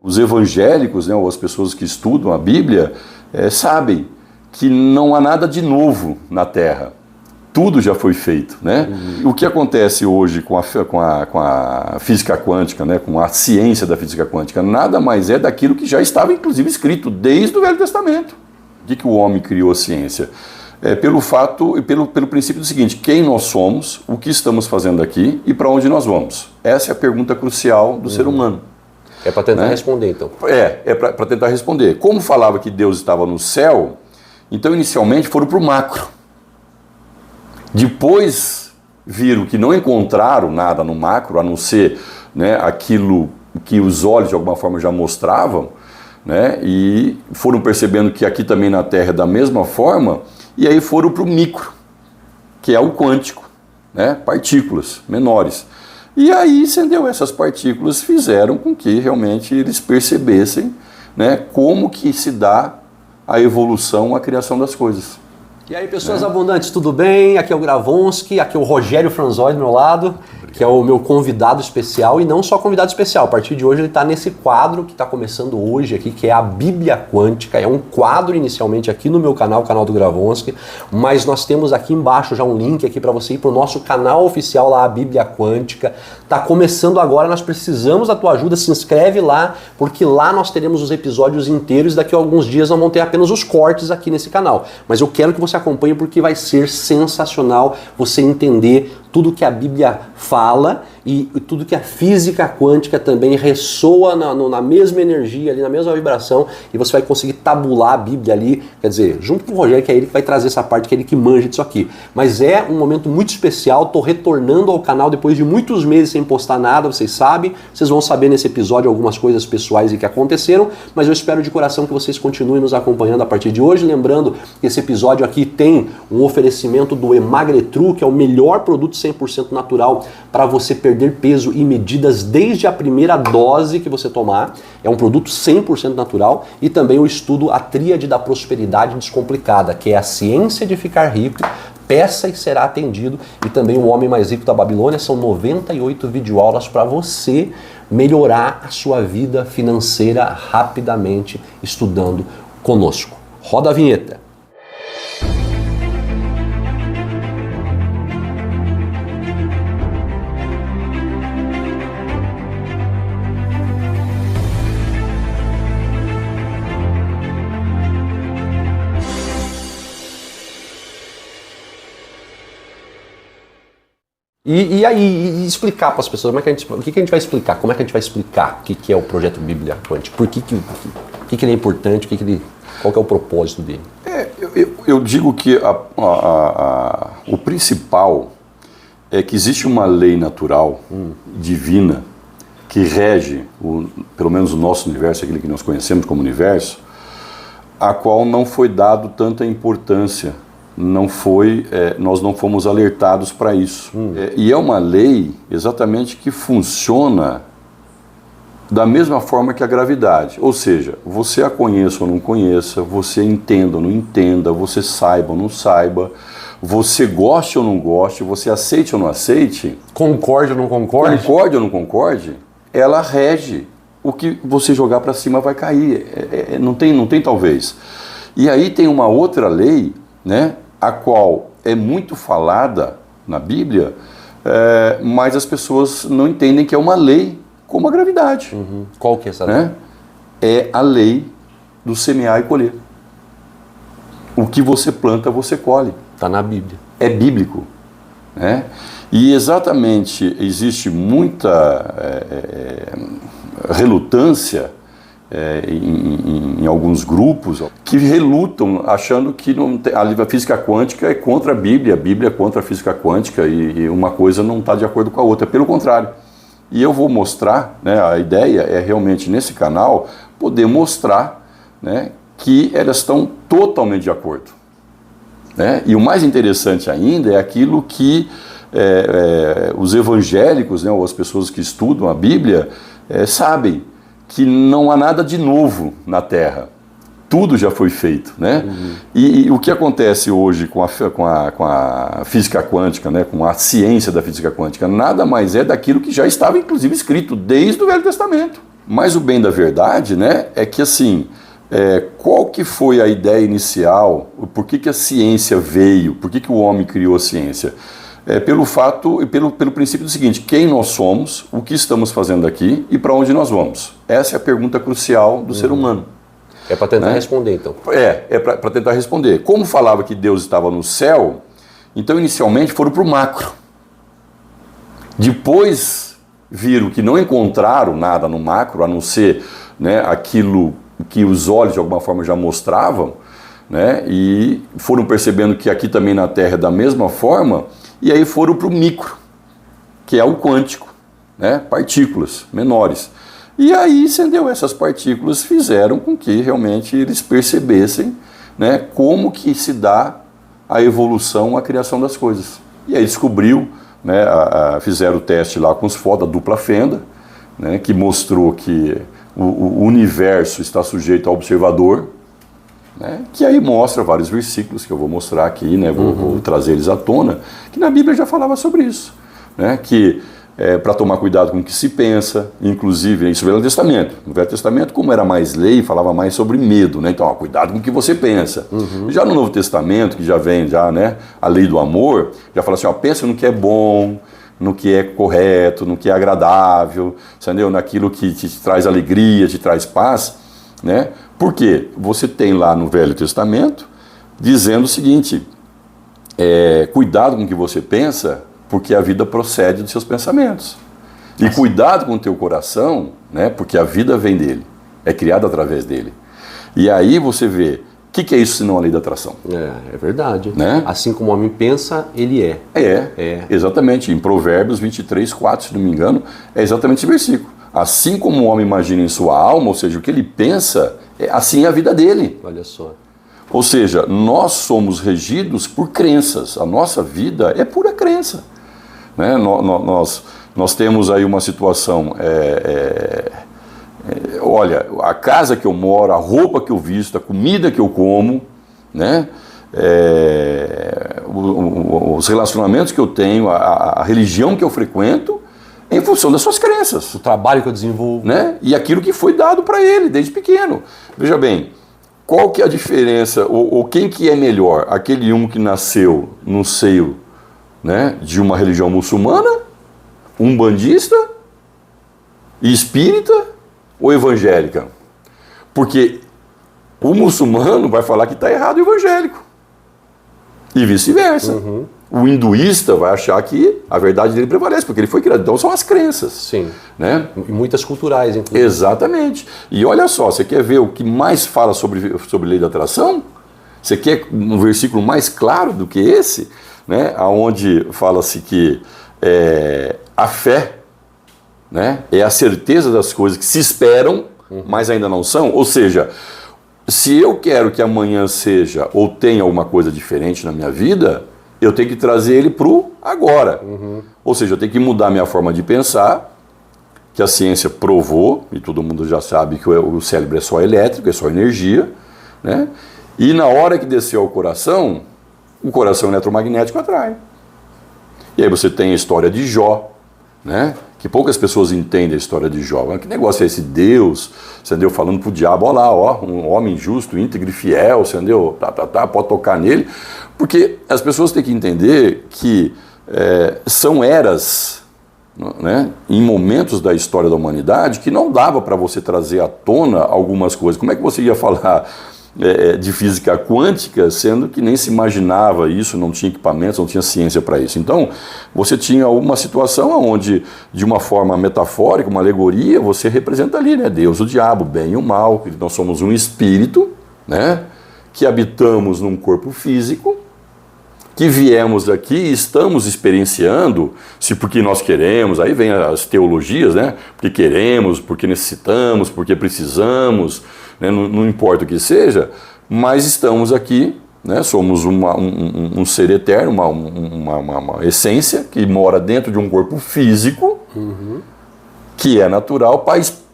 Os evangélicos, né, ou as pessoas que estudam a Bíblia, sabem que não há nada de novo na Terra. Tudo já foi feito, né? O que acontece hoje com a física quântica, né, com a ciência da física quântica, nada mais é daquilo que já estava, inclusive, escrito desde o Velho Testamento. De que o homem criou a ciência? Pelo fato e pelo princípio do seguinte: quem nós somos, o que estamos fazendo aqui e para onde nós vamos? Essa é a pergunta crucial do ser humano. É para tentar responder, então. É para tentar responder. Como falava que Deus estava no céu, então inicialmente foram para o macro. Depois viram que não encontraram nada no macro, a não ser, né, aquilo que os olhos de alguma forma já mostravam, né, e foram percebendo que aqui também na Terra é da mesma forma, e aí foram para o micro, que é o quântico, né, partículas menores. E aí, entendeu? Essas partículas fizeram com que realmente eles percebessem, né, como que se dá a evolução, a criação das coisas. E aí, pessoas abundantes, tudo bem? Aqui é o Gravonsky, aqui é o Rogério Franzói do meu lado, que é o meu convidado especial, e não só convidado especial, a partir de hoje ele está nesse quadro que está começando hoje aqui, que é a Bíblia Quântica. É um quadro inicialmente aqui no meu canal, o canal do Gravonsky, mas nós temos aqui embaixo já um link aqui para você ir para o nosso canal oficial lá, a Bíblia Quântica. Está começando agora, nós precisamos da tua ajuda, se inscreve lá, porque lá nós teremos os episódios inteiros, daqui a alguns dias não vão ter apenas os cortes aqui nesse canal. Mas eu quero que você acompanhe porque vai ser sensacional você entender tudo que a Bíblia fala e tudo que a física quântica também ressoa na mesma energia, ali, na mesma vibração, e você vai conseguir tabular a Bíblia ali, quer dizer, junto com o Rogério, que é ele que vai trazer essa parte, que é ele que manja disso aqui. Mas é um momento muito especial, tô retornando ao canal depois de muitos meses sem postar nada, vocês sabem, vocês vão saber nesse episódio algumas coisas pessoais e que aconteceram, mas eu espero de coração que vocês continuem nos acompanhando a partir de hoje, lembrando que esse episódio aqui tem um oferecimento do Emagretru, que é o melhor produto 100% natural para você perder peso e medidas desde a primeira dose que você tomar. É um produto 100% natural. E também o estudo A Tríade da Prosperidade Descomplicada, que é a ciência de ficar rico, peça e será atendido. E também o Homem Mais Rico da Babilônia. São 98 videoaulas para você melhorar a sua vida financeira rapidamente estudando conosco. Roda a vinheta. E explicar para as pessoas, o que a gente vai explicar? Como é que a gente vai explicar o que é o projeto Bíblia Quântica? Por que ele é importante? Qual que é o propósito dele? Eu digo que o principal é que existe uma lei natural, divina, que rege, pelo menos o nosso universo, aquele que nós conhecemos como universo, a qual não foi dado tanta importância. Nós não fomos alertados para isso. E é uma lei exatamente que funciona da mesma forma que a gravidade. Ou seja, você a conheça ou não conheça, você entenda ou não entenda, você saiba ou não saiba, você goste ou não goste, você aceite ou não aceite, concorde ou não concorde, ela rege. O que você jogar para cima vai cair. Não tem talvez. E aí tem uma outra lei, né, a qual é muito falada na Bíblia, mas as pessoas não entendem que é uma lei como a gravidade. Qual que é essa lei? É a lei do semear e colher. O que você planta, você colhe. Está na Bíblia. É bíblico. Né? E exatamente existe muita relutância em alguns grupos que relutam achando que a física quântica é contra a Bíblia é contra a física quântica e uma coisa não está de acordo com a outra, pelo contrário. E eu vou mostrar, né, a ideia é realmente nesse canal poder mostrar, né, que elas estão totalmente de acordo. Né? E o mais interessante ainda é aquilo que os evangélicos, né, ou as pessoas que estudam a Bíblia sabem, que não há nada de novo na Terra. Tudo já foi feito, né? E o que acontece hoje com a física quântica, né? Com a ciência da física quântica, nada mais é daquilo que já estava, inclusive, escrito desde o Velho Testamento. Mas o bem da verdade, né, é que assim, qual que foi a ideia inicial? Por que a ciência veio? Por que o homem criou a ciência? Pelo fato e pelo princípio do seguinte: quem nós somos, o que estamos fazendo aqui e para onde nós vamos? Essa é a pergunta crucial do ser humano. É para tentar responder, então. É para tentar responder. Como falava que Deus estava no céu, então inicialmente foram para o macro. Depois viram que não encontraram nada no macro, a não ser, né, aquilo que os olhos de alguma forma já mostravam, né, e foram percebendo que aqui também na Terra é da mesma forma, e aí foram para o micro, que é o quântico, né, partículas menores. E aí, entendeu? Essas partículas fizeram com que realmente eles percebessem, né, como que se dá a evolução, a criação das coisas. E aí descobriu, né, fizeram o teste lá com os fotos da dupla fenda, né, que mostrou que o universo está sujeito ao observador, né, que aí mostra vários versículos que eu vou mostrar aqui, né, vou trazer eles à tona, que na Bíblia já falava sobre isso, né, que para tomar cuidado com o que se pensa, inclusive isso no Velho Testamento. No Velho Testamento, como era mais lei, falava mais sobre medo, né? Então, cuidado com o que você pensa. Já no Novo Testamento, que já vem né, a lei do amor, já fala assim, pensa no que é bom, no que é correto, no que é agradável, entendeu? Naquilo que te traz alegria, te traz paz, né? Por quê? Você tem lá no Velho Testamento dizendo o seguinte: cuidado com o que você pensa, porque a vida procede dos seus pensamentos. E cuidado com o teu coração, né, porque a vida vem dele, é criada através dele. E aí você vê, o que é isso senão a lei da atração? É verdade. Né? Assim como o homem pensa, ele é. Exatamente. Em Provérbios 23, 4, se não me engano, é exatamente esse versículo. Assim como o homem imagina em sua alma, ou seja, o que ele pensa, assim é a vida dele. Olha só. Ou seja, nós somos regidos por crenças. A nossa vida é pura crença. Né? Nós temos aí uma situação, olha, a casa que eu moro, a roupa que eu visto, a comida que eu como, né? Os relacionamentos que eu tenho, a religião que eu frequento, em função das suas crenças. O trabalho que eu desenvolvo. Né? E aquilo que foi dado para ele desde pequeno. Veja bem, qual que é a diferença, ou quem que é melhor? Aquele que nasceu no seio, né, de uma religião muçulmana, umbandista, espírita ou evangélica? Porque o muçulmano vai falar que está errado o evangélico. E vice-versa. O hinduísta vai achar que a verdade dele prevalece, porque ele foi criado. Então são as crenças. Sim. Né? E muitas culturais, inclusive. Exatamente. E olha só, você quer ver o que mais fala sobre lei da atração? Você quer um versículo mais claro do que esse? Né? Onde fala-se que a fé, né, é a certeza das coisas que se esperam, mas ainda não são. Ou seja, se eu quero que amanhã seja ou tenha alguma coisa diferente na minha vida, eu tenho que trazer ele para o agora. Ou seja, eu tenho que mudar minha forma de pensar, que a ciência provou, e todo mundo já sabe que o cérebro é só elétrico, é só energia, né? E na hora que desceu ao coração, o coração eletromagnético atrai. E aí você tem a história de Jó, né? Que poucas pessoas entendem a história de Jó. Que negócio é esse? Deus, entendeu? Falando pro diabo, olha lá, um homem justo, íntegro e fiel, entendeu? Pode tocar nele. Porque as pessoas têm que entender que são eras, né, em momentos da história da humanidade que não dava para você trazer à tona algumas coisas. Como é que você ia falar de física quântica, sendo que nem se imaginava isso, não tinha equipamentos, não tinha ciência para isso? Então, você tinha uma situação onde, de uma forma metafórica, uma alegoria, você representa ali, né, Deus, o diabo, o bem e o mal, que nós somos um espírito, né, que habitamos num corpo físico, que viemos aqui e estamos experienciando, se porque nós queremos, aí vem as teologias, né? Porque queremos, porque necessitamos, porque precisamos, né? Não importa o que seja, mas estamos aqui, né? Somos um ser eterno, uma essência que mora dentro de um corpo físico, que é natural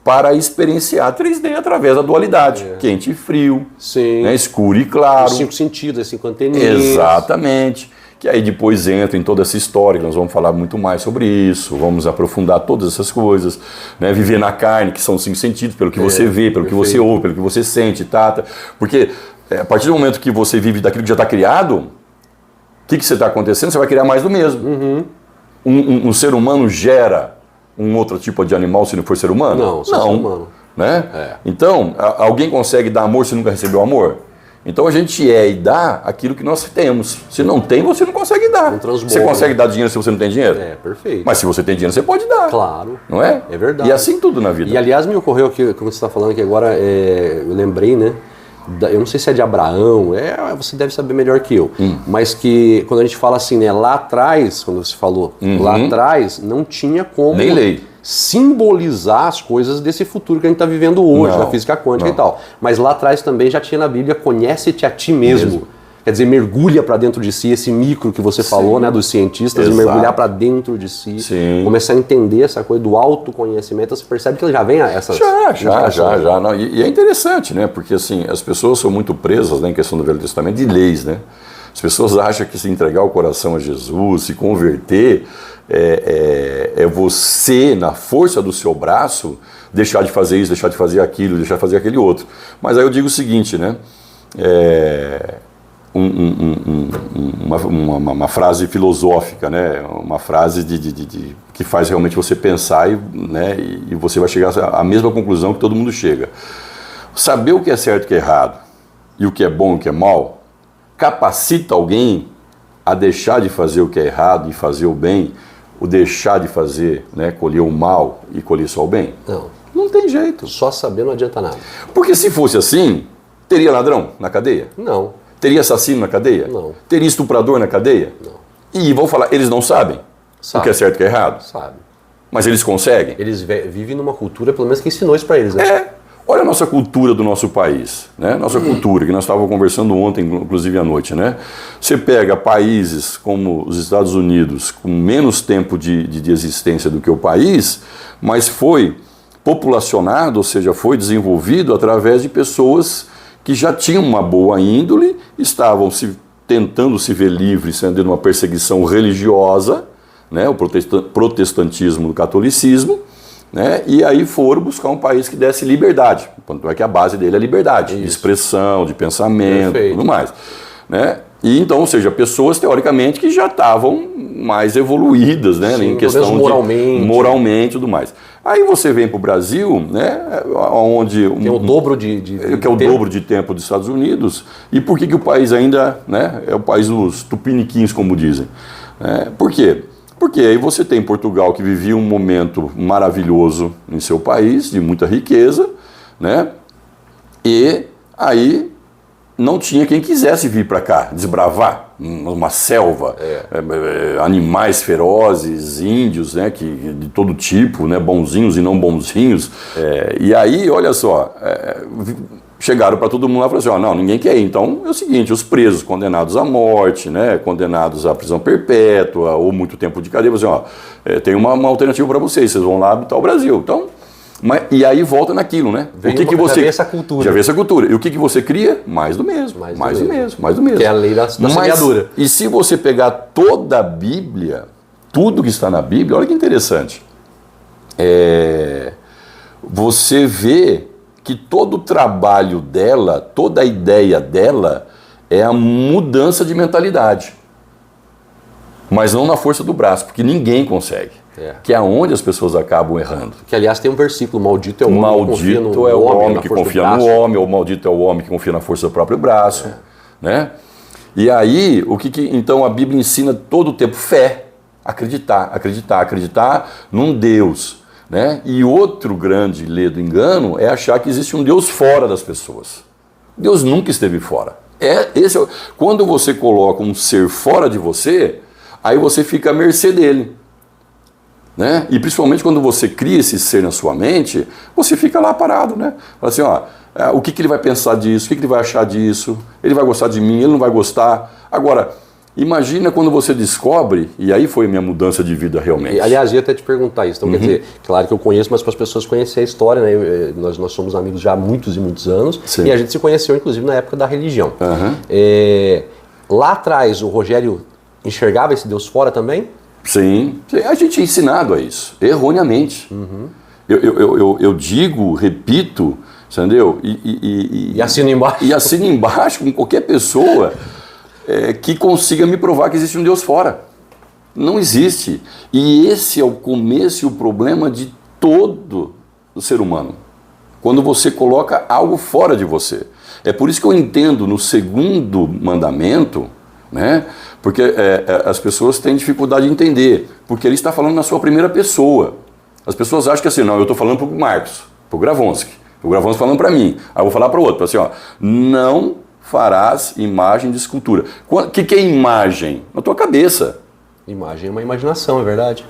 para experienciar 3D através da dualidade, quente e frio, né, escuro e claro. Os 5 sentidos, as 5 anteninhas. Exatamente. que aí depois entra em toda essa história, que nós vamos falar muito mais sobre isso, vamos aprofundar todas essas coisas, né? Viver na carne, que são os 5 sentidos, pelo que você vê, pelo que você ouve, pelo que você sente, porque a partir do momento que você vive daquilo que já está criado, o que está acontecendo? Você vai criar mais do mesmo. Um ser humano gera um outro tipo de animal se não for ser humano? Não, só ser humano. Né? Então, alguém consegue dar amor se nunca recebeu amor? Então a gente e dá aquilo que nós temos. Se não tem, você não consegue dar. Você consegue dar dinheiro se você não tem dinheiro? Perfeito. Mas se você tem dinheiro, você pode dar. Claro. Não é? É verdade. E assim tudo na vida. E aliás, me ocorreu aqui, como você está falando aqui agora, eu lembrei, né? Eu não sei se é de Abraão, você deve saber melhor que eu. Mas que quando a gente fala assim, né? Lá atrás, quando você falou, lá atrás não tinha como nem lei simbolizar as coisas desse futuro que a gente está vivendo hoje, na física quântica e tal. Mas lá atrás também já tinha na Bíblia, conhece-te a ti mesmo. Quer dizer, mergulha para dentro de si, esse micro que você falou, né, dos cientistas, de mergulhar para dentro de si, começar a entender essa coisa do autoconhecimento. Você percebe que ele já vem essas... Já. Não, e é interessante, né, porque assim, as pessoas são muito presas, né, em questão do Velho Testamento, de leis, né. As pessoas acham que se entregar o coração a Jesus, se converter, é você, na força do seu braço, deixar de fazer isso, deixar de fazer aquilo, deixar de fazer aquele outro. Mas aí eu digo o seguinte, né? Uma frase filosófica, né? Uma frase que faz realmente você pensar e você vai chegar à mesma conclusão que todo mundo chega. Saber o que é certo e o que é errado, e o que é bom e o que é mal, capacita alguém a deixar de fazer o que é errado e fazer o bem, o deixar de fazer, né, colher o mal e colher só o bem? Não tem jeito. Só saber não adianta nada. Porque se fosse assim, teria ladrão na cadeia? Não. Teria assassino na cadeia? Não. Teria estuprador na cadeia? Não. E vão falar, eles não sabem o que é certo e o que é errado? Sabe. Mas eles conseguem? Eles vivem numa cultura, pelo menos, que ensinou isso para eles, né? Olha a nossa cultura do nosso país, né? Nossa cultura, que nós estávamos conversando ontem, inclusive à noite, né? Você pega países como os Estados Unidos, com menos tempo de existência do que o país, mas foi populacionado, ou seja, foi desenvolvido através de pessoas que já tinham uma boa índole, estavam tentando se ver livres, sendo uma perseguição religiosa, né? O protestantismo do catolicismo, né? E aí foram buscar um país que desse liberdade, tanto é que a base dele é a liberdade, de expressão, de pensamento, tudo mais, né? E então, ou seja, pessoas teoricamente que já estavam mais evoluídas, né? Sim, em questão moralmente e tudo mais. Aí você vem para o Brasil, né? Onde tem o dobro que é o dobro de tempo dos Estados Unidos. E por que o país ainda, né? É o país dos tupiniquins, como dizem? Por quê? Porque aí você tem Portugal, que vivia um momento maravilhoso em seu país, de muita riqueza, né? E aí não tinha quem quisesse vir para cá, desbravar uma selva, animais ferozes, índios, né? De todo tipo, né? Bonzinhos e não bonzinhos. E aí, olha só, chegaram para todo mundo lá e falaram assim, não, ninguém quer ir. Então é o seguinte, os presos condenados à morte, né, condenados à prisão perpétua ou muito tempo de cadeia, assim, tem uma alternativa para vocês vão lá habitar o Brasil. Então, e aí volta naquilo, né? Já vê essa cultura. Já vê essa cultura. E o que você cria? Mais do mesmo. Mais do mesmo. Que é a lei da semeadura. E se você pegar toda a Bíblia, tudo que está na Bíblia, olha que interessante. Você vê que todo o trabalho dela, toda a ideia dela é a mudança de mentalidade. Mas não na força do braço, porque ninguém consegue. Que é onde as pessoas acabam errando. Que, aliás, tem um versículo, maldito é o homem que confia no homem que confia no homem, ou maldito é o homem que confia na força do próprio braço. Né? E aí, então a Bíblia ensina todo o tempo? Fé. Acreditar num Deus. Né? E outro grande ledo engano é achar que existe um Deus fora das pessoas. Deus nunca esteve fora. Quando você coloca um ser fora de você, aí você fica à mercê dele. Né? E principalmente quando você cria esse ser na sua mente, você fica lá parado. Né? Fala assim, o que ele vai pensar disso? O que ele vai achar disso? Ele vai gostar de mim? Ele não vai gostar? Agora, imagina quando você descobre, e aí foi a minha mudança de vida realmente. E, aliás, eu ia até te perguntar isso. Então, quer dizer, claro que eu conheço, mas para as pessoas conhecerem a história, né? Nós somos amigos já há muitos e muitos anos. Sim. E a gente se conheceu, inclusive, na época da religião. Lá atrás, o Rogério enxergava esse Deus fora também? Sim, a gente é ensinado a isso, erroneamente. Eu digo, repito, entendeu? E assino embaixo. E assino embaixo com qualquer pessoa que consiga me provar que existe um Deus fora. Não existe. E esse é o começo e o problema de todo o ser humano. Quando você coloca algo fora de você. É por isso que eu entendo no segundo mandamento, né? Porque as pessoas têm dificuldade de entender, porque ele está falando na sua primeira pessoa. As pessoas acham que assim, não, eu estou falando para o Marcos, para o Gravonsky falando para mim, aí eu vou falar para o outro, assim, ó, não farás imagem de escultura. O que é imagem? Na tua cabeça. Imagem é uma imaginação, é verdade.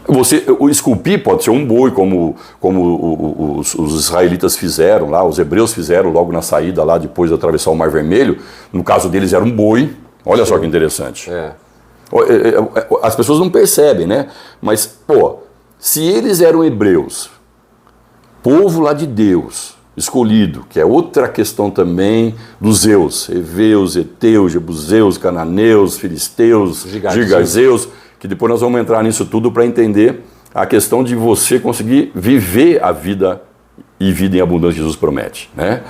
O esculpir pode ser um boi, como os israelitas fizeram lá, os hebreus fizeram logo na saída lá, depois de atravessar o Mar Vermelho. No caso deles era um boi. Olha só que interessante. As pessoas não percebem, né? Mas, pô, se eles eram hebreus, povo lá de Deus, escolhido, que é outra questão também dos Zeus, Eveus, Eteus, Jebuseus, Cananeus, Filisteus, Gigazeus, que depois nós vamos entrar nisso tudo para entender a questão de você conseguir viver a vida e vida em abundância que Jesus promete, né?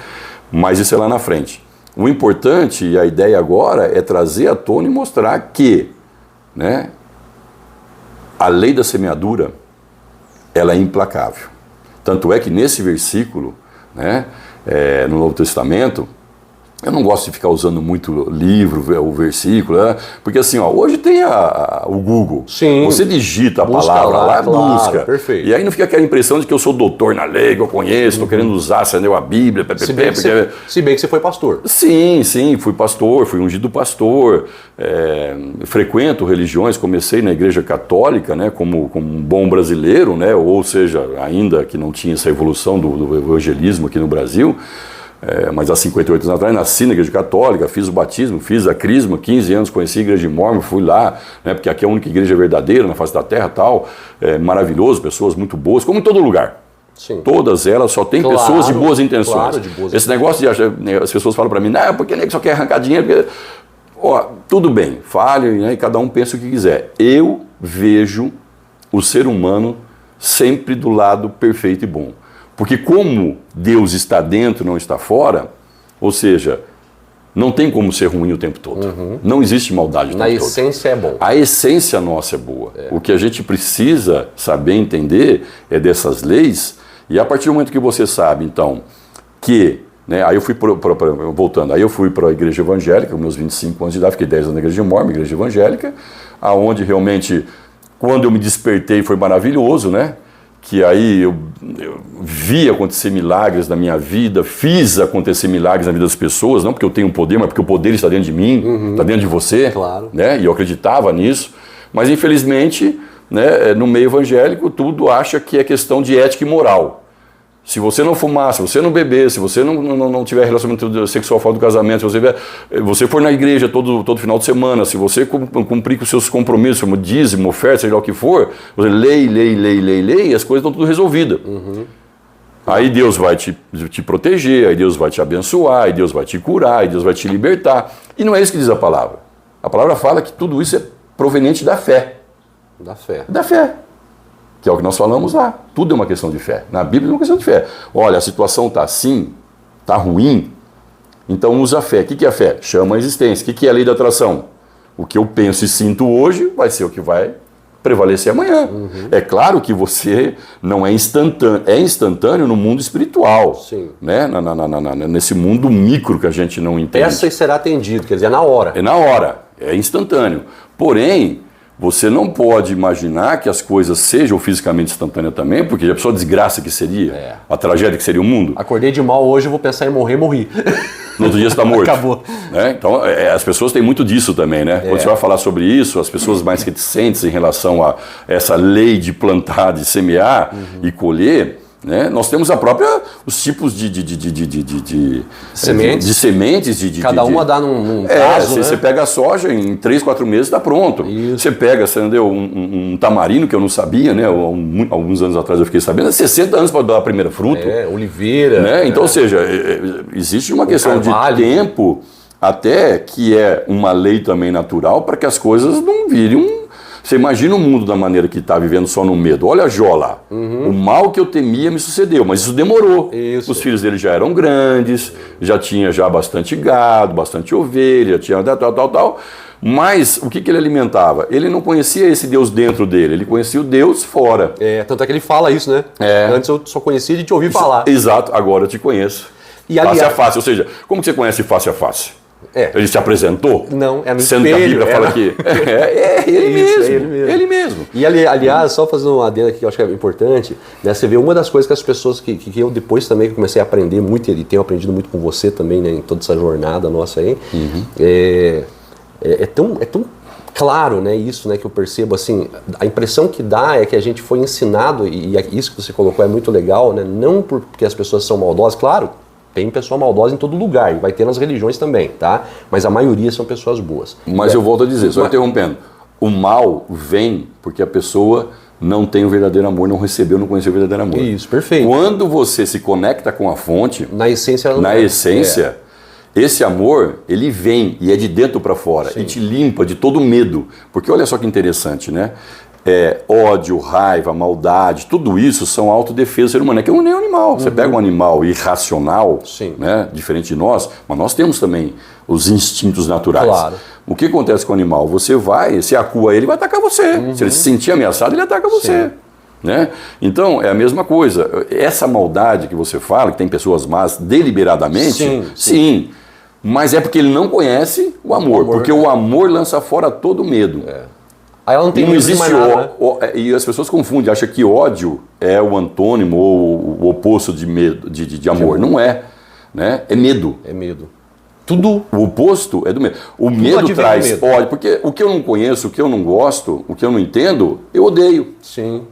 Mas isso é lá na frente. O importante e a ideia agora é trazer à tona e mostrar que, né, a lei da semeadura, ela é implacável. Tanto é que nesse versículo, né, no Novo Testamento, eu não gosto de ficar usando muito livro, o versículo, né? Porque assim, ó, hoje tem o Google. Sim. Você digita a Busca palavra lá, claro, busca. Perfeito. E aí não fica aquela impressão de que eu sou doutor na lei, que eu conheço, estou querendo usar, entendeu, a Bíblia. Se bem que você foi pastor. Sim, fui pastor, fui ungido pastor, frequento religiões, comecei na igreja católica, né, como um bom brasileiro, né, ou seja, ainda que não tinha essa evolução do evangelismo aqui no Brasil, mas há 58 anos atrás nasci na igreja católica, fiz o batismo, fiz a crisma, 15 anos conheci a igreja de Mormon, fui lá, né, porque aqui é a única igreja verdadeira na face da terra, tal, maravilhoso, pessoas muito boas, como em todo lugar. Sim. Todas elas só tem pessoas de boas intenções. Claro, de boas Esse negócio de achar, as pessoas falam para mim, não, porque nem só quer arrancar dinheiro, porque... tudo bem, fale, né, e cada um pensa o que quiser. Eu vejo o ser humano sempre do lado perfeito e bom. Porque como Deus está dentro, não está fora, ou seja, não tem como ser ruim o tempo todo. Não existe maldade o tempo todo. Na essência é bom. A essência nossa é boa. O que a gente precisa saber entender é dessas leis, e a partir do momento que você sabe, então, que... né, aí eu fui, voltando, aí eu fui para a igreja evangélica, com meus 25 anos de idade, fiquei 10 anos na igreja de Mormon, igreja evangélica, aonde realmente, quando eu me despertei, foi maravilhoso, né? Que aí eu vi acontecer milagres na minha vida, fiz acontecer milagres na vida das pessoas, não porque eu tenho poder, mas porque o poder está dentro de mim, está dentro de você, claro. Né? E eu acreditava nisso, mas infelizmente, né, no meio evangélico, tudo acha que é questão de ética e moral. Se você não fumar, se você não beber, se você não tiver relacionamento sexual fora do casamento, se você for na igreja todo final de semana, se você cumprir com os seus compromissos, como dízimo, oferta, seja lá o que for, você lê, e as coisas estão tudo resolvidas. Aí Deus vai te proteger, aí Deus vai te abençoar, aí Deus vai te curar, aí Deus vai te libertar. E não é isso que diz a palavra. A palavra fala que tudo isso é proveniente da fé. Da fé. Da fé. Que é o que nós falamos lá. Tudo é uma questão de fé. Na Bíblia é uma questão de fé. Olha, a situação está assim, está ruim, então usa a fé. O que é a fé? Chama a existência. O que é a lei da atração? O que eu penso e sinto hoje vai ser o que vai prevalecer amanhã. É claro que você não é instantâneo. É instantâneo no mundo espiritual. Sim. Né? Nesse mundo micro que a gente não entende. Peça e será atendido, quer dizer, é na hora. É na hora. É instantâneo. Porém... você não pode imaginar que as coisas sejam fisicamente instantâneas também, porque já pensou a desgraça que seria, a tragédia que seria o mundo. Acordei de mal hoje, eu vou pensar em morri. No outro dia você está morto. Acabou. Né? Então, as pessoas têm muito disso também, né? Quando você vai falar sobre isso, as pessoas mais reticentes em relação a essa lei de plantar, de semear e colher, né? Nós temos os tipos de sementes. De sementes. Cada uma dá num caso, né? Você pega a soja, em 3, 4 meses está pronto. Isso. Você pega, um tamarino, que eu não sabia, né? Alguns anos atrás eu fiquei sabendo, 60 anos para dar a primeira fruta. Oliveira. Né? Então, ou seja, existe uma questão carvalho, de tempo Até que é uma lei também natural para que as coisas não virem Você imagina o mundo da maneira que está vivendo só no medo. Olha Jó lá. O mal que eu temia me sucedeu, mas isso demorou. Isso. Os filhos dele já eram grandes, já tinha já bastante gado, bastante ovelha, tinha tal. Mas o que ele alimentava? Ele não conhecia esse Deus dentro dele, ele conhecia o Deus fora. Tanto é que ele fala isso, né? Antes eu só conhecia de te ouvir falar. Exato, agora eu te conheço. E, face a face, ou seja, como que você conhece face a face? Ele te apresentou? Não, é no sendo espelho. Que a Bíblia fala que ele mesmo. E aliás, só fazendo uma adenda aqui que eu acho que é importante, né, você vê uma das coisas que as pessoas que eu depois também comecei a aprender muito, e tenho aprendido muito com você também, né, em toda essa jornada nossa aí, é tão claro, né, isso, né, que eu percebo, assim, a impressão que dá é que a gente foi ensinado, e isso que você colocou é muito legal, né, não porque as pessoas são maldosas, claro, tem pessoa maldosa em todo lugar, e vai ter nas religiões também, tá? Mas a maioria são pessoas boas. Mas eu volto a dizer, só interrompendo, o mal vem porque a pessoa não tem o verdadeiro amor, não recebeu, não conheceu o verdadeiro amor. Isso, perfeito. Quando você se conecta com a fonte, na essência, esse amor, ele vem e é de dentro para fora. Sim. E te limpa de todo medo. Porque olha só que interessante, né? Ódio, raiva, maldade, tudo isso são autodefesa do ser humano. É que nem um animal. Você pega um animal irracional, né, diferente de nós, mas nós temos também os instintos naturais. Claro. O que acontece com o animal? Você acua ele vai atacar você. Se ele se sentir ameaçado, ele ataca você. Né? Então, é a mesma coisa. Essa maldade que você fala, que tem pessoas más deliberadamente, sim. Mas é porque ele não conhece o amor. Porque o amor lança fora todo medo. Aí ela não existe mais nada, né? E as pessoas confundem, acham que ódio é o antônimo ou o oposto de medo, de amor. Não é. Né? É medo. É medo. Tudo. O oposto é do medo. O medo traz ódio. Porque o que eu não conheço, o que eu não gosto, o que eu não entendo, eu odeio. Sim.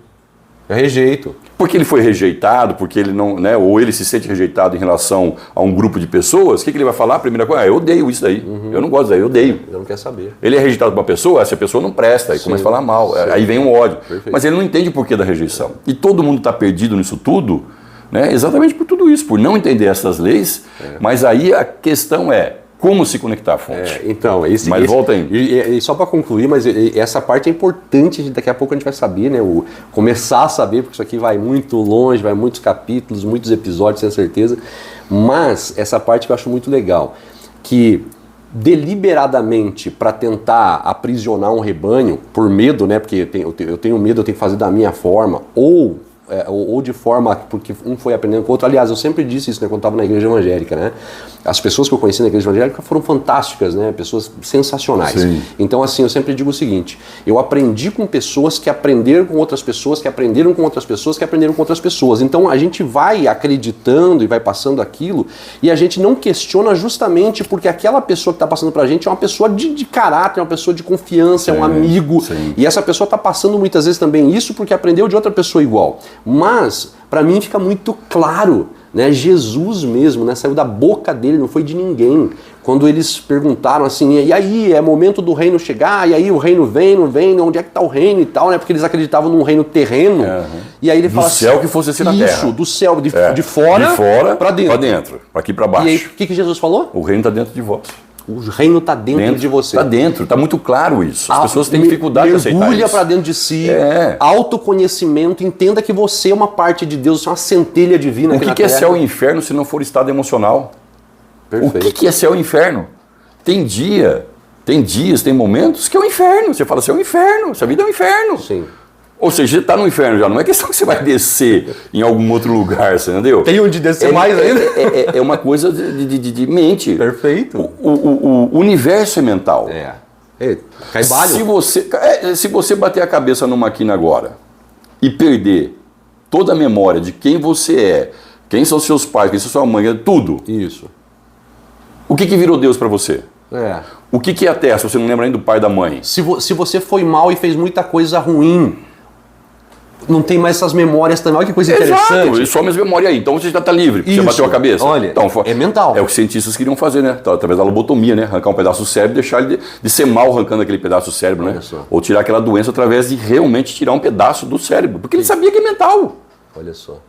Eu rejeito. Porque ele foi rejeitado, porque ele não, né, ou ele se sente rejeitado em relação a um grupo de pessoas, o que ele vai falar? A primeira coisa, eu odeio isso daí. Eu não gosto disso daí, eu odeio. Eu não quero saber. Ele é rejeitado por uma pessoa, essa pessoa não presta, aí começa a falar mal, aí vem um ódio. Perfeito. Mas ele não entende o porquê da rejeição. E todo mundo está perdido nisso tudo, né, exatamente por tudo isso, por não entender essas leis, mas aí a questão é, como se conectar à fonte? Então, volta aí. E só para concluir, mas essa parte é importante, daqui a pouco a gente vai saber, né? Começar a saber, porque isso aqui vai muito longe, vai muitos capítulos, muitos episódios, sem certeza. Mas essa parte que eu acho muito legal, que deliberadamente para tentar aprisionar um rebanho, por medo, né? Porque eu tenho medo, eu tenho que fazer da minha forma, ou de forma porque um foi aprendendo com o outro. Aliás, eu sempre disse isso, né, quando estava na igreja evangélica, né? As pessoas que eu conheci na igreja evangélica foram fantásticas, né? Pessoas sensacionais. Sim. Então, assim, eu sempre digo o seguinte, eu aprendi com pessoas que aprenderam com outras pessoas, que aprenderam com outras pessoas, que aprenderam com outras pessoas. Então, a gente vai acreditando e vai passando aquilo e a gente não questiona justamente porque aquela pessoa que está passando pra gente é uma pessoa de caráter, é uma pessoa de confiança, é um amigo. Sim. E essa pessoa está passando muitas vezes também isso porque aprendeu de outra pessoa igual. Mas, para mim fica muito claro, né? Jesus mesmo, né? Saiu da boca dele, não foi de ninguém. Quando eles perguntaram assim, e aí, é momento do reino chegar, e aí o reino vem, não vem, onde é que está o reino e tal, né? Porque eles acreditavam num reino terreno. E aí ele fala assim, do céu que fosse assim na terra. Isso, do céu, de fora para dentro. Para aqui para baixo. E aí, o que Jesus falou? O reino está dentro de vós. O reino está dentro de você. Está dentro, está muito claro isso. As pessoas têm dificuldade de aceitar isso. Mergulha para dentro de si, autoconhecimento, entenda que você é uma parte de Deus, você é uma centelha divina aqui na terra. O que é céu e inferno se não for estado emocional? Perfeito. O que é céu e inferno? Tem dias, tem momentos que é o inferno. Você fala assim, é o inferno, essa vida é um inferno. Sim. Ou seja, você está no inferno já, não é questão que você vai descer em algum outro lugar, você entendeu? Tem onde descer mais ainda? É uma coisa de mente. Perfeito. O universo é mental. Caibalho. Se você bater a cabeça numa máquina agora e perder toda a memória de quem você é, quem são seus pais, quem são sua mãe, tudo. Isso. O que virou Deus para você? O que é a terra, se você não lembra nem do pai e da mãe? Se você foi mal e fez muita coisa ruim, não tem mais essas memórias também. Olha que coisa interessante. Exato, some as memórias aí. Então você já está livre, você bateu a cabeça. Olha, então, é mental. É o que os cientistas queriam fazer, né? Através da lobotomia, né? Arrancar um pedaço do cérebro e deixar ele de ser mal arrancando aquele pedaço do cérebro, né? Ou tirar aquela doença através de realmente tirar um pedaço do cérebro. Porque ele sabia que é mental. Olha só.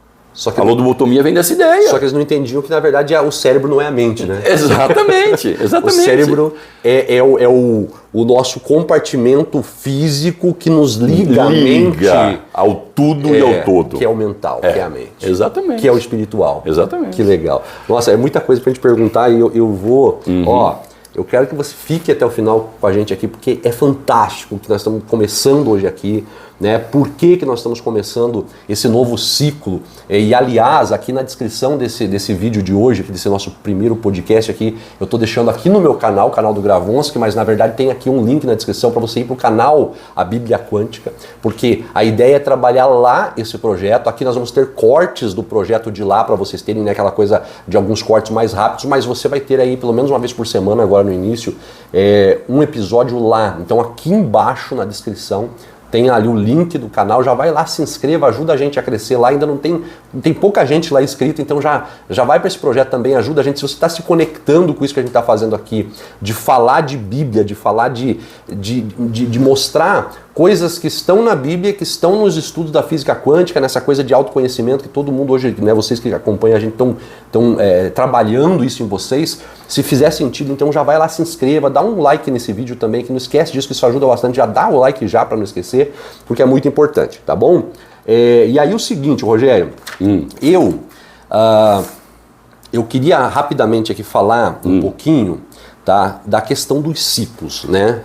A lobotomia vem dessa ideia. Só que eles não entendiam que, na verdade, o cérebro não é a mente, né? Exatamente, exatamente. O cérebro é o nosso compartimento físico que nos liga à mente ao tudo e ao todo. Que é o mental, que é a mente. Exatamente. Que é o espiritual. Exatamente. Que legal. Nossa, é muita coisa pra gente perguntar e eu vou... Eu quero que você fique até o final com a gente aqui, porque é fantástico que nós estamos começando hoje aqui, né? Por que nós estamos começando esse novo ciclo? E aliás, aqui na descrição desse vídeo de hoje, desse nosso primeiro podcast aqui, eu estou deixando aqui no meu canal, o canal do Gravonski, mas na verdade tem aqui um link na descrição para você ir para o canal A Bíblia Quântica, porque a ideia é trabalhar lá esse projeto. Aqui nós vamos ter cortes do projeto de lá para vocês terem, né, aquela coisa de alguns cortes mais rápidos, mas você vai ter aí pelo menos uma vez por semana agora no início, um episódio lá. Então aqui embaixo na descrição tem ali o link do canal, já vai lá, se inscreva, ajuda a gente a crescer lá, ainda não tem pouca gente lá inscrita, então já vai para esse projeto também, ajuda a gente. Se você está se conectando com isso que a gente está fazendo aqui, de falar de Bíblia, de falar de mostrar coisas que estão na Bíblia, que estão nos estudos da física quântica, nessa coisa de autoconhecimento que todo mundo hoje, né, vocês que acompanham a gente estão trabalhando isso em vocês. Se fizer sentido, então já vai lá, se inscreva, dá um like nesse vídeo também, que não esquece disso, que isso ajuda bastante, já dá o like já para não esquecer, porque é muito importante, tá bom? E aí o seguinte, Rogério, eu queria rapidamente aqui falar um pouquinho, tá, da questão dos ciclos, né?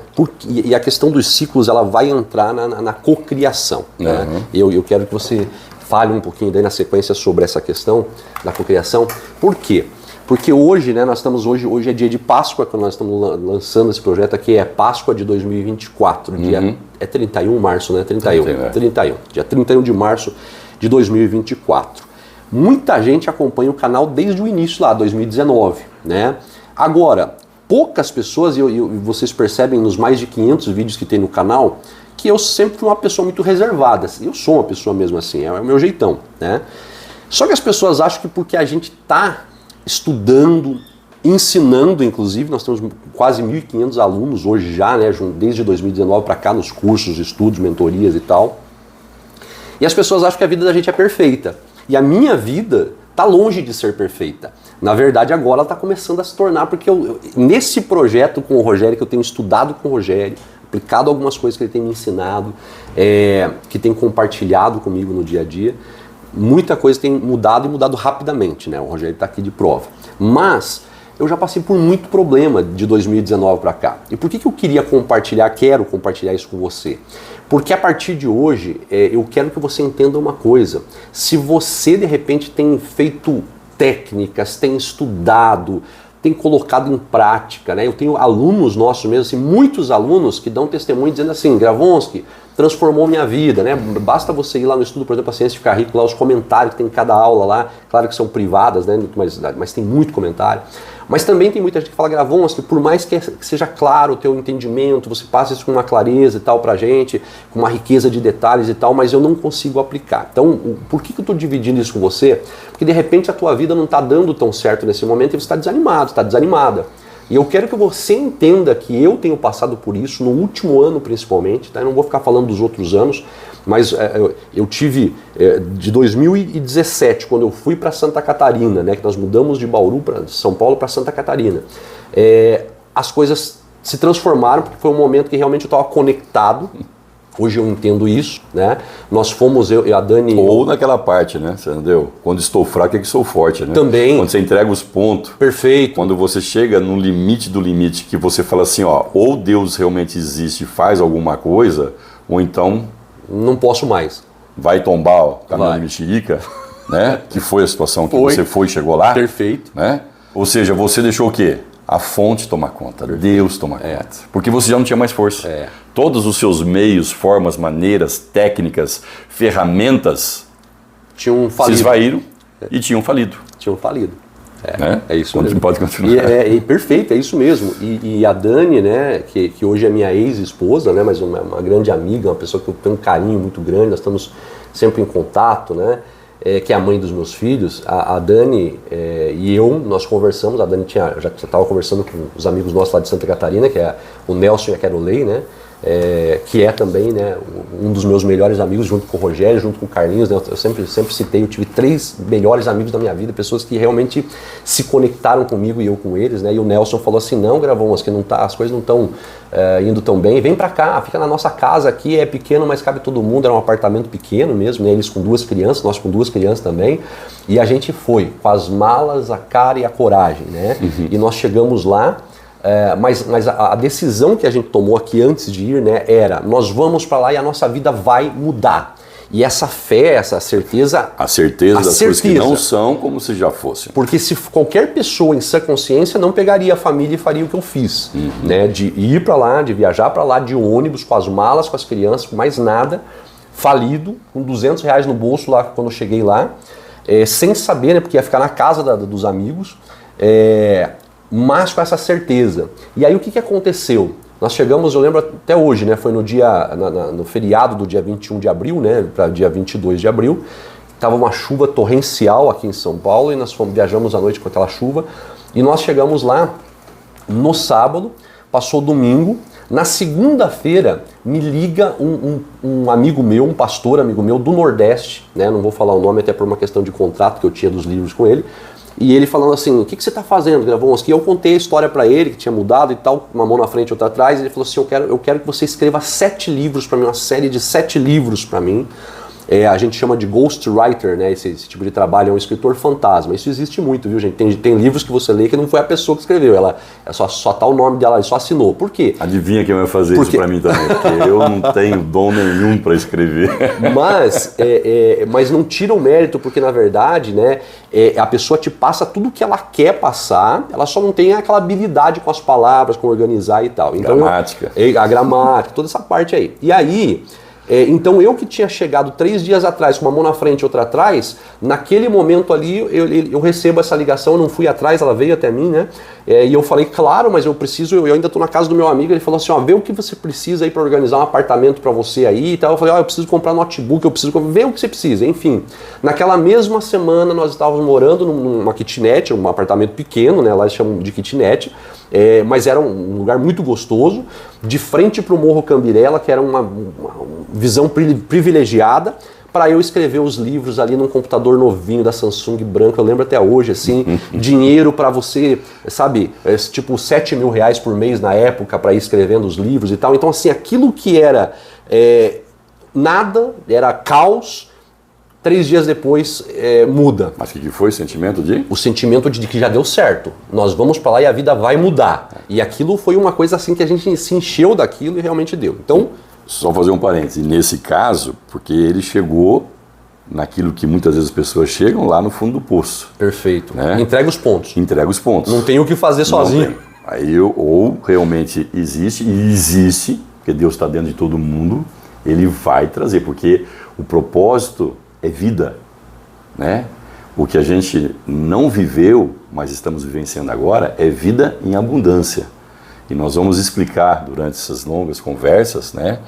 E a questão dos ciclos, ela vai entrar na cocriação, né? Eu quero que você fale um pouquinho daí na sequência sobre essa questão da cocriação. Por quê? Porque hoje, né, hoje é dia de Páscoa, quando nós estamos lançando esse projeto aqui, é Páscoa de 2024, é 31 de março, né? 31, dia 31 de março de 2024. Muita gente acompanha o canal desde o início lá, 2019, né? Agora, poucas pessoas, e vocês percebem nos mais de 500 vídeos que tem no canal, que eu sempre fui uma pessoa muito reservada. Eu sou uma pessoa mesmo assim, é o meu jeitão, né? Só que as pessoas acham que porque a gente está estudando, ensinando, inclusive, nós temos quase 1.500 alunos hoje já, né, desde 2019 para cá, nos cursos, estudos, mentorias e tal. E as pessoas acham que a vida da gente é perfeita. E a minha vida está longe de ser perfeita. Na verdade, agora ela está começando a se tornar, porque nesse projeto com o Rogério, que eu tenho estudado com o Rogério, aplicado algumas coisas que ele tem me ensinado, que tem compartilhado comigo no dia a dia, muita coisa tem mudado e mudado rapidamente, né? O Rogério está aqui de prova. Mas eu já passei por muito problema de 2019 para cá. E por que eu quero compartilhar isso com você? Porque a partir de hoje, eu quero que você entenda uma coisa. Se você, de repente, tem feito técnicas, tem estudado, tem colocado em prática, né? Eu tenho alunos nossos mesmo, assim, muitos alunos que dão testemunho dizendo assim, Gravonski, transformou minha vida, né? Basta você ir lá no estudo, por exemplo, a Ciência de Ficar Rico, lá os comentários que tem em cada aula lá, claro que são privadas, né? Mas tem muito comentário. Mas também tem muita gente que fala, Gravonski, por mais que seja claro o teu entendimento, você passa isso com uma clareza e tal pra gente, com uma riqueza de detalhes e tal, mas eu não consigo aplicar. Então, por que eu estou dividindo isso com você? Porque de repente a tua vida não está dando tão certo nesse momento e você está desanimado, está desanimada. E eu quero que você entenda que eu tenho passado por isso no último ano principalmente, tá? Eu não vou ficar falando dos outros anos, mas eu tive de 2017, quando eu fui para Santa Catarina, né, que nós mudamos de Bauru, para São Paulo, para Santa Catarina, as coisas se transformaram, porque foi um momento que realmente eu estava conectado. Hoje eu entendo isso, né? Nós fomos, eu e a Dani... Ou naquela parte, né? Você entendeu? Quando estou fraco é que sou forte, né? Também. Quando você entrega os pontos. Perfeito. Quando você chega no limite do limite, que você fala assim, ó, ou Deus realmente existe e faz alguma coisa, ou então... Não posso mais. Vai tombar o caminhão de mexerica, né? Que foi a situação que você foi e chegou lá. Perfeito. Né? Ou seja, você deixou o quê? A fonte tomar conta, Deus tomar conta. Porque você já não tinha mais força. Todos os seus meios, formas, maneiras, técnicas, ferramentas tinham falido. Se esvaíram e tinham falido. Né? É isso mesmo. Pode continuar. Perfeito, é isso mesmo. E a Dani, né, que hoje é minha ex-esposa, né, mas uma grande amiga, uma pessoa que eu tenho um carinho muito grande, nós estamos sempre em contato, né? Que é a mãe dos meus filhos, a Dani e eu, nós conversamos, a Dani já estava conversando com os amigos nossos lá de Santa Catarina, que é o Nelson e a Carolei, né? que é também, né, um dos meus melhores amigos, junto com o Rogério, junto com o Carlinhos, né, eu sempre citei, eu tive 3 melhores amigos da minha vida, pessoas que realmente se conectaram comigo e eu com eles, né, e o Nelson falou assim, não, Gravons, que não tá, as coisas não estão indo tão bem, vem pra cá, fica na nossa casa aqui, é pequeno, mas cabe todo mundo, era um apartamento pequeno mesmo, né, eles com 2 crianças, nós com 2 crianças também, e a gente foi, com as malas, a cara e a coragem, né, e nós chegamos lá. Mas a decisão que a gente tomou aqui antes de ir, né, era nós vamos para lá e a nossa vida vai mudar. E essa fé, essa certeza... A certeza das coisas que não são como se já fossem. Porque se qualquer pessoa em sã consciência não pegaria a família e faria o que eu fiz. Né, de ir para lá, de viajar para lá de ônibus, com as malas, com as crianças, com mais nada, falido, com R$200 no bolso lá quando eu cheguei lá, sem saber, né, porque ia ficar na casa dos amigos, mas com essa certeza. E aí o que aconteceu? Nós chegamos, eu lembro até hoje, né? Foi no no feriado do dia 21 de abril, né? Para dia 22 de abril. Estava uma chuva torrencial aqui em São Paulo e nós viajamos à noite com aquela chuva. E nós chegamos lá no sábado, passou domingo. Na segunda-feira me liga um amigo meu, um pastor amigo meu do Nordeste, né? Não vou falar o nome até por uma questão de contrato que eu tinha dos livros com ele. E ele falando assim, o que você está fazendo, Gravons? E eu contei a história para ele, que tinha mudado e tal, uma mão na frente e outra atrás, e ele falou assim, eu quero que você escreva 7 livros para mim, uma série de 7 livros para mim. A gente chama de ghostwriter, né? Esse tipo de trabalho, é um escritor fantasma. Isso existe muito, viu, gente? Tem livros que você lê que não foi a pessoa que escreveu, ela só tá o nome dela, ele só assinou. Por quê? Adivinha quem vai fazer isso para mim também, porque eu não tenho dom nenhum para escrever. Mas não tira o mérito, porque na verdade, né, a pessoa te passa tudo que ela quer passar, ela só não tem aquela habilidade com as palavras, com organizar e tal. Então, gramática. A gramática, toda essa parte aí. E aí... então eu que tinha chegado 3 dias atrás, com uma mão na frente e outra atrás, naquele momento ali eu recebo essa ligação, eu não fui atrás, ela veio até mim, né? E eu falei, claro, mas eu ainda estou na casa do meu amigo, ele falou assim, vê o que você precisa aí para organizar um apartamento para você aí e tal. Eu falei, eu preciso comprar notebook, eu preciso ver o que você precisa, enfim. Naquela mesma semana nós estávamos morando numa kitnet, um apartamento pequeno, né? Lá eles chamam de kitnet. Mas era um lugar muito gostoso, de frente para o Morro Cambirela, que era uma visão privilegiada, para eu escrever os livros ali num computador novinho da Samsung branco, eu lembro até hoje, assim, dinheiro para você, sabe, tipo R$7.000 por mês na época para ir escrevendo os livros e tal. Então, assim, aquilo que era nada, era caos, 3 dias depois muda. Mas o que foi o sentimento de? O sentimento de que já deu certo. Nós vamos para lá e a vida vai mudar. E aquilo foi uma coisa assim que a gente se encheu daquilo e realmente deu. Então, só fazer um parêntese. Nesse caso, porque ele chegou naquilo que muitas vezes as pessoas chegam lá no fundo do poço. Perfeito. Né? Entrega os pontos. Entrega os pontos. Não tem o que fazer sozinho. Aí ou realmente existe, porque Deus está dentro de todo mundo, ele vai trazer, porque o propósito é vida, né? O que a gente não viveu, mas estamos vivenciando agora, é vida em abundância. E nós vamos explicar durante essas longas conversas, né,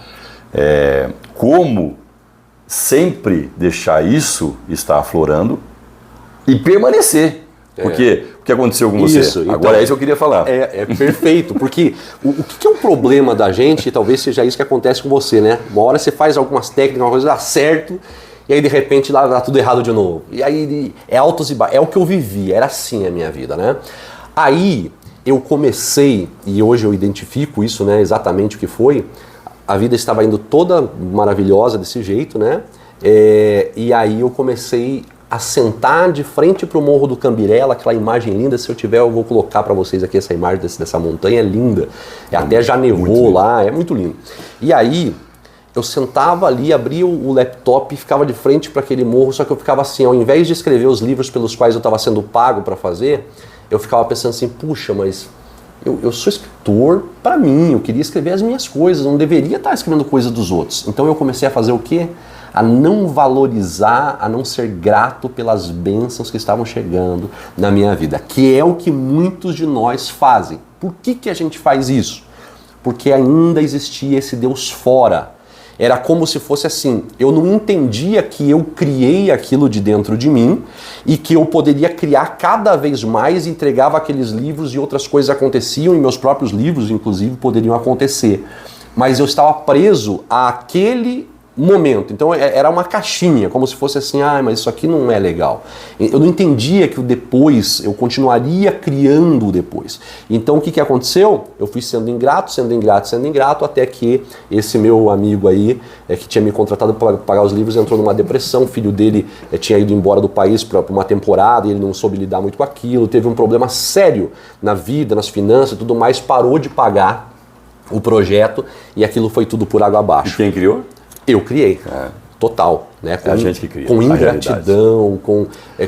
como sempre deixar isso estar aflorando e permanecer. Porque o que aconteceu com você? Isso, agora então, é isso que eu queria falar. É perfeito, porque o que é o problema da gente, talvez seja isso que acontece com você, né? Uma hora você faz algumas técnicas, uma coisa dá certo, e aí de repente lá dá tudo errado de novo. E aí é altos e baixos. É o que eu vivi, era assim a minha vida, né? Aí eu comecei, e hoje eu identifico isso, né, exatamente o que foi, a vida estava indo toda maravilhosa desse jeito, né? E aí eu comecei a sentar de frente para o Morro do Cambirela, aquela imagem linda, se eu tiver eu vou colocar para vocês aqui essa imagem dessa montanha, é linda, até já nevou lá, é muito lindo. E aí eu sentava ali, abria o laptop e ficava de frente para aquele morro, só que eu ficava assim, ao invés de escrever os livros pelos quais eu estava sendo pago para fazer, eu ficava pensando assim, puxa, mas eu sou escritor para mim, eu queria escrever as minhas coisas, não deveria estar escrevendo coisas dos outros. Então eu comecei a fazer o quê? A não valorizar, a não ser grato pelas bênçãos que estavam chegando na minha vida, que é o que muitos de nós fazem. Por que a gente faz isso? Porque ainda existia esse Deus fora. Era como se fosse assim, eu não entendia que eu criei aquilo de dentro de mim e que eu poderia criar cada vez mais, entregava aqueles livros e outras coisas aconteciam e meus próprios livros, inclusive, poderiam acontecer. mas eu estava preso àquele momento. Então era uma caixinha, como se fosse assim, mas isso aqui não é legal. Eu não entendia que o depois, eu continuaria criando o depois. Então o que aconteceu? Eu fui sendo ingrato, até que esse meu amigo aí, que tinha me contratado para pagar os livros, entrou numa depressão, o filho dele tinha ido embora do país para uma temporada, e ele não soube lidar muito com aquilo, teve um problema sério na vida, nas finanças e tudo mais, parou de pagar o projeto, e aquilo foi tudo por água abaixo. E quem criou? Eu criei, total, né? É a gente que cria. Com ingratidão, com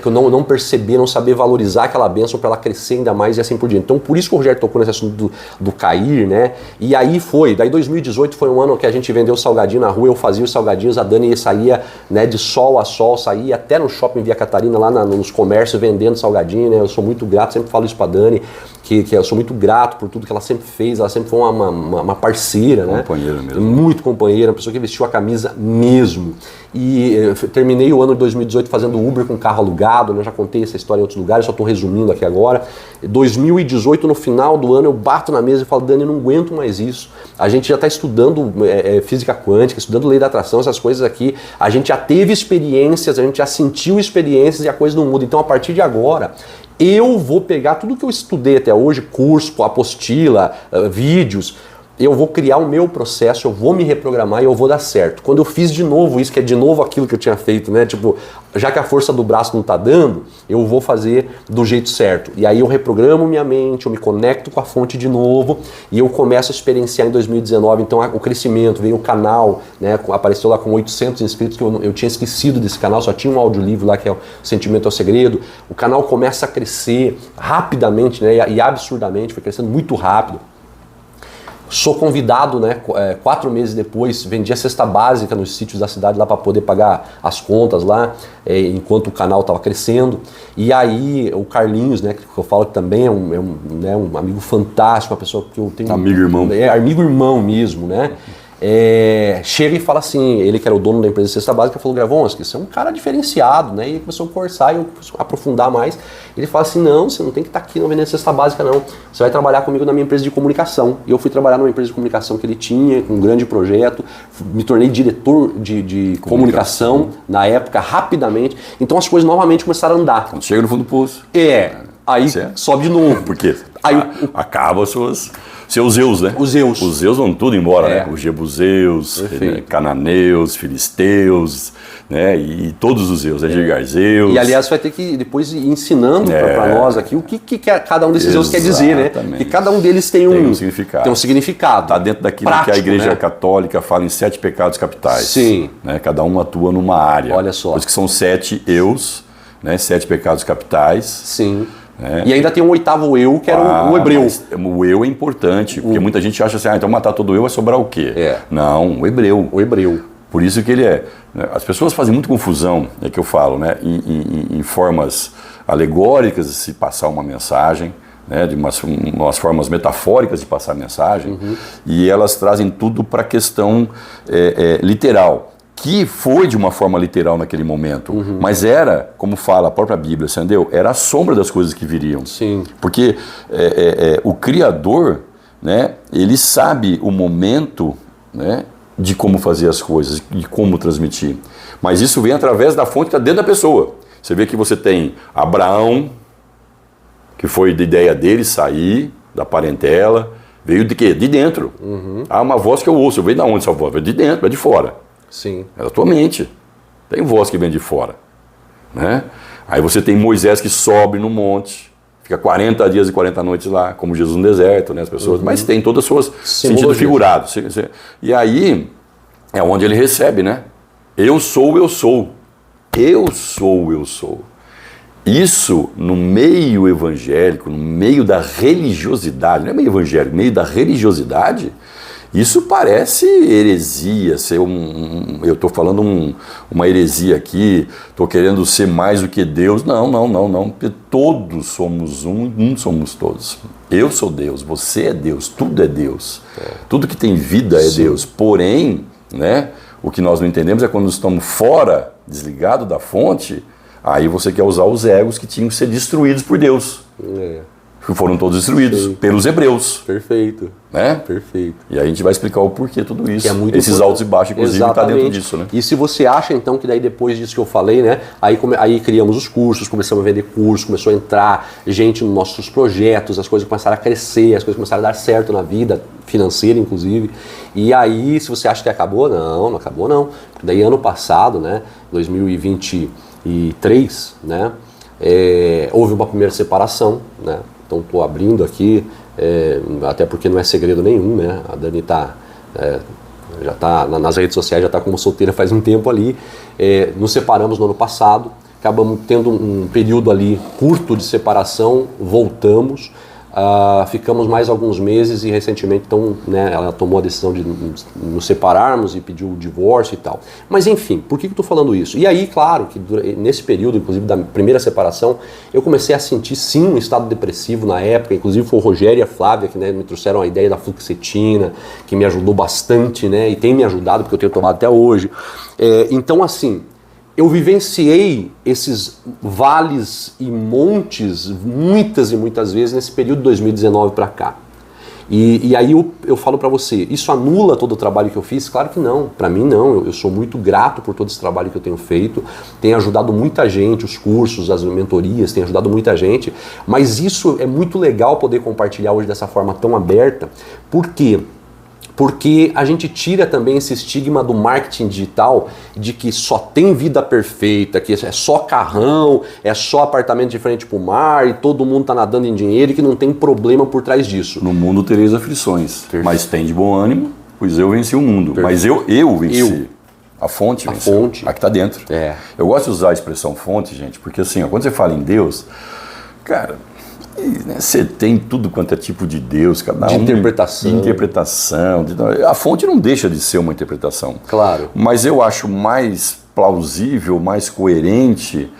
não perceber, não saber valorizar aquela bênção para ela crescer ainda mais e assim por diante. Então, por isso que o Rogério tocou nesse assunto do cair, né? E aí daí 2018 foi um ano que a gente vendeu salgadinho na rua, eu fazia os salgadinhos, a Dani saía, né, de sol a sol, saía até no shopping Via Catarina, lá nos comércios, vendendo salgadinho, né? Eu sou muito grato, sempre falo isso pra Dani, que eu sou muito grato por tudo que ela sempre fez, ela sempre foi uma parceira, né? Companheira mesmo. Muito companheira, uma pessoa que vestiu a camisa mesmo. E terminei o ano de 2018 fazendo Uber com carro alugado, né? Já contei essa história em outros lugares, só estou resumindo aqui agora. 2018, no final do ano, eu bato na mesa e falo, Dani, eu não aguento mais isso. A gente já está estudando física quântica, estudando lei da atração, essas coisas aqui. A gente já teve experiências, a gente já sentiu experiências e a coisa não muda. Então, a partir de agora, eu vou pegar tudo que eu estudei até hoje, curso, apostila, vídeos, eu vou criar o meu processo, eu vou me reprogramar e eu vou dar certo. Quando eu fiz de novo isso, que é de novo aquilo que eu tinha feito, né? Tipo, já que a força do braço não tá dando, eu vou fazer do jeito certo. E aí eu reprogramo minha mente, eu me conecto com a fonte de novo e eu começo a experienciar em 2019. Então o crescimento, veio o canal, né? Apareceu lá com 800 inscritos, que eu tinha esquecido desse canal, só tinha um audiolivro lá que é o Sentimento é o Segredo. O canal começa a crescer rapidamente, né? E absurdamente, foi crescendo muito rápido. Sou convidado, né, 4 meses depois, vendi a cesta básica nos sítios da cidade lá para poder pagar as contas lá, enquanto o canal estava crescendo. E aí o Carlinhos, né, que eu falo que também é um amigo fantástico, uma pessoa que eu tenho... Amigo irmão. Amigo irmão mesmo, né? Chega e fala assim, ele que era o dono da empresa de cesta básica, falou, Gravonski, você é um cara diferenciado, né? E começou a conversar e eu aprofundar mais. Ele fala assim, não, você não tem que estar aqui não vendendo cesta básica não, você vai trabalhar comigo na minha empresa de comunicação. E eu fui trabalhar numa empresa de comunicação que ele tinha, com um grande projeto, me tornei diretor de comunicação na época, rapidamente. Então as coisas novamente começaram a andar. Quando chega no fundo do poço. Aí sobe de novo. Por quê? Aí acaba seus Zeus, né? Os Zeus. Os Zeus vão tudo embora, né? Os Jebuseus, cananeus, filisteus, né? E todos os Zeus, Girgarzeus. E aliás, vai ter que depois ir ensinando para nós aqui o que cada um desses Zeus quer dizer, né? Que cada um deles tem um significado. Tem um significado. Está dentro daquilo prático, que a Igreja Católica fala em 7 pecados capitais. Sim. Né? Cada um atua numa área. Olha só. Por isso que são 7 eus, né? 7 pecados capitais. Sim. E ainda tem um 8º eu, que era o hebreu. O eu é importante, porque muita gente acha assim, então matar todo eu vai sobrar o quê? Não, o hebreu. O hebreu. Por isso que ele é. As pessoas fazem muita confusão, é que eu falo, né, em formas alegóricas de se passar uma mensagem, né, de umas formas metafóricas de passar a mensagem, e elas trazem tudo para a questão literal. Que foi de uma forma literal naquele momento, mas era, como fala a própria Bíblia, entendeu? Era a sombra das coisas que viriam. Sim. Porque o Criador, né, ele sabe o momento, né, de como fazer as coisas, de como transmitir. Mas isso vem através da fonte que está dentro da pessoa. Você vê que você tem Abraão, que foi da ideia dele sair da parentela, veio de quê? De dentro. Há uma voz que eu ouço, veio de onde essa voz? Veio de dentro, veio de fora. Sim. É da tua mente. Tem voz que vem de fora. Né? Aí você tem Moisés que sobe no monte, fica 40 dias e 40 noites lá, como Jesus no deserto, né? As pessoas, mas tem todas as suas sentido figurado. E aí é onde ele recebe, né? Eu sou, eu sou. Eu sou, eu sou. Isso no meio evangélico, no meio da religiosidade, não é meio evangélico, no meio da religiosidade. Isso parece heresia, eu estou falando uma heresia aqui, estou querendo ser mais do que Deus. Não, porque todos somos um somos todos. Eu sou Deus, você é Deus, tudo é Deus. Tudo que tem vida é Deus. Porém, né, o que nós não entendemos é quando estamos fora, desligado da fonte, aí você quer usar os egos que tinham que ser destruídos por Deus. que foram todos destruídos pelos hebreus. Perfeito. Né? Perfeito. E aí a gente vai explicar o porquê tudo isso. Que é muito esses importante. altos e baixos, inclusive, está dentro disso, né? E se você acha, então, que daí depois disso que eu falei, né? Aí criamos os cursos, começamos a vender cursos, começou a entrar gente nos nossos projetos, as coisas começaram a crescer, as coisas começaram a dar certo na vida, financeira, inclusive. E aí, se você acha que acabou, não acabou não. Daí ano passado, né? 2023, né? Houve uma primeira separação, né? Então estou abrindo aqui, até porque não é segredo nenhum, né? A Dani já está nas redes sociais, já está como solteira faz um tempo ali. Nos separamos no ano passado, acabamos tendo um período ali curto de separação, voltamos, ficamos mais alguns meses e recentemente então, né, ela tomou a decisão de nos separarmos e pediu o divórcio e tal. Mas enfim, por que eu estou falando isso? E aí, claro, que nesse período, inclusive da primeira separação, eu comecei a sentir sim um estado depressivo na época, inclusive foi o Rogério e a Flávia que, né, me trouxeram a ideia da fluoxetina, que me ajudou bastante, né, e tem me ajudado porque eu tenho tomado até hoje. Então assim, eu vivenciei esses vales e montes muitas e muitas vezes nesse período de 2019 para cá. E aí eu falo para você, isso anula todo o trabalho que eu fiz? Claro que não, para mim não, eu sou muito grato por todo esse trabalho que eu tenho feito, tem ajudado muita gente, os cursos, as mentorias, tem ajudado muita gente, mas isso é muito legal poder compartilhar hoje dessa forma tão aberta, por quê? Porque a gente tira também esse estigma do marketing digital de que só tem vida perfeita, que é só carrão, é só apartamento de frente para o mar e todo mundo está nadando em dinheiro e que não tem problema por trás disso. No mundo tereis aflições, mas tem de bom ânimo, pois eu venci o mundo. Perfeito. Mas eu venci. A fonte venceu. A fonte. A que está dentro. Eu gosto de usar a expressão fonte, gente, porque assim, ó, quando você fala em Deus, cara... Você tem tudo quanto é tipo de Deus, cada interpretação. De interpretação. A fonte não deixa de ser uma interpretação. Claro. Mas eu acho mais plausível, mais coerente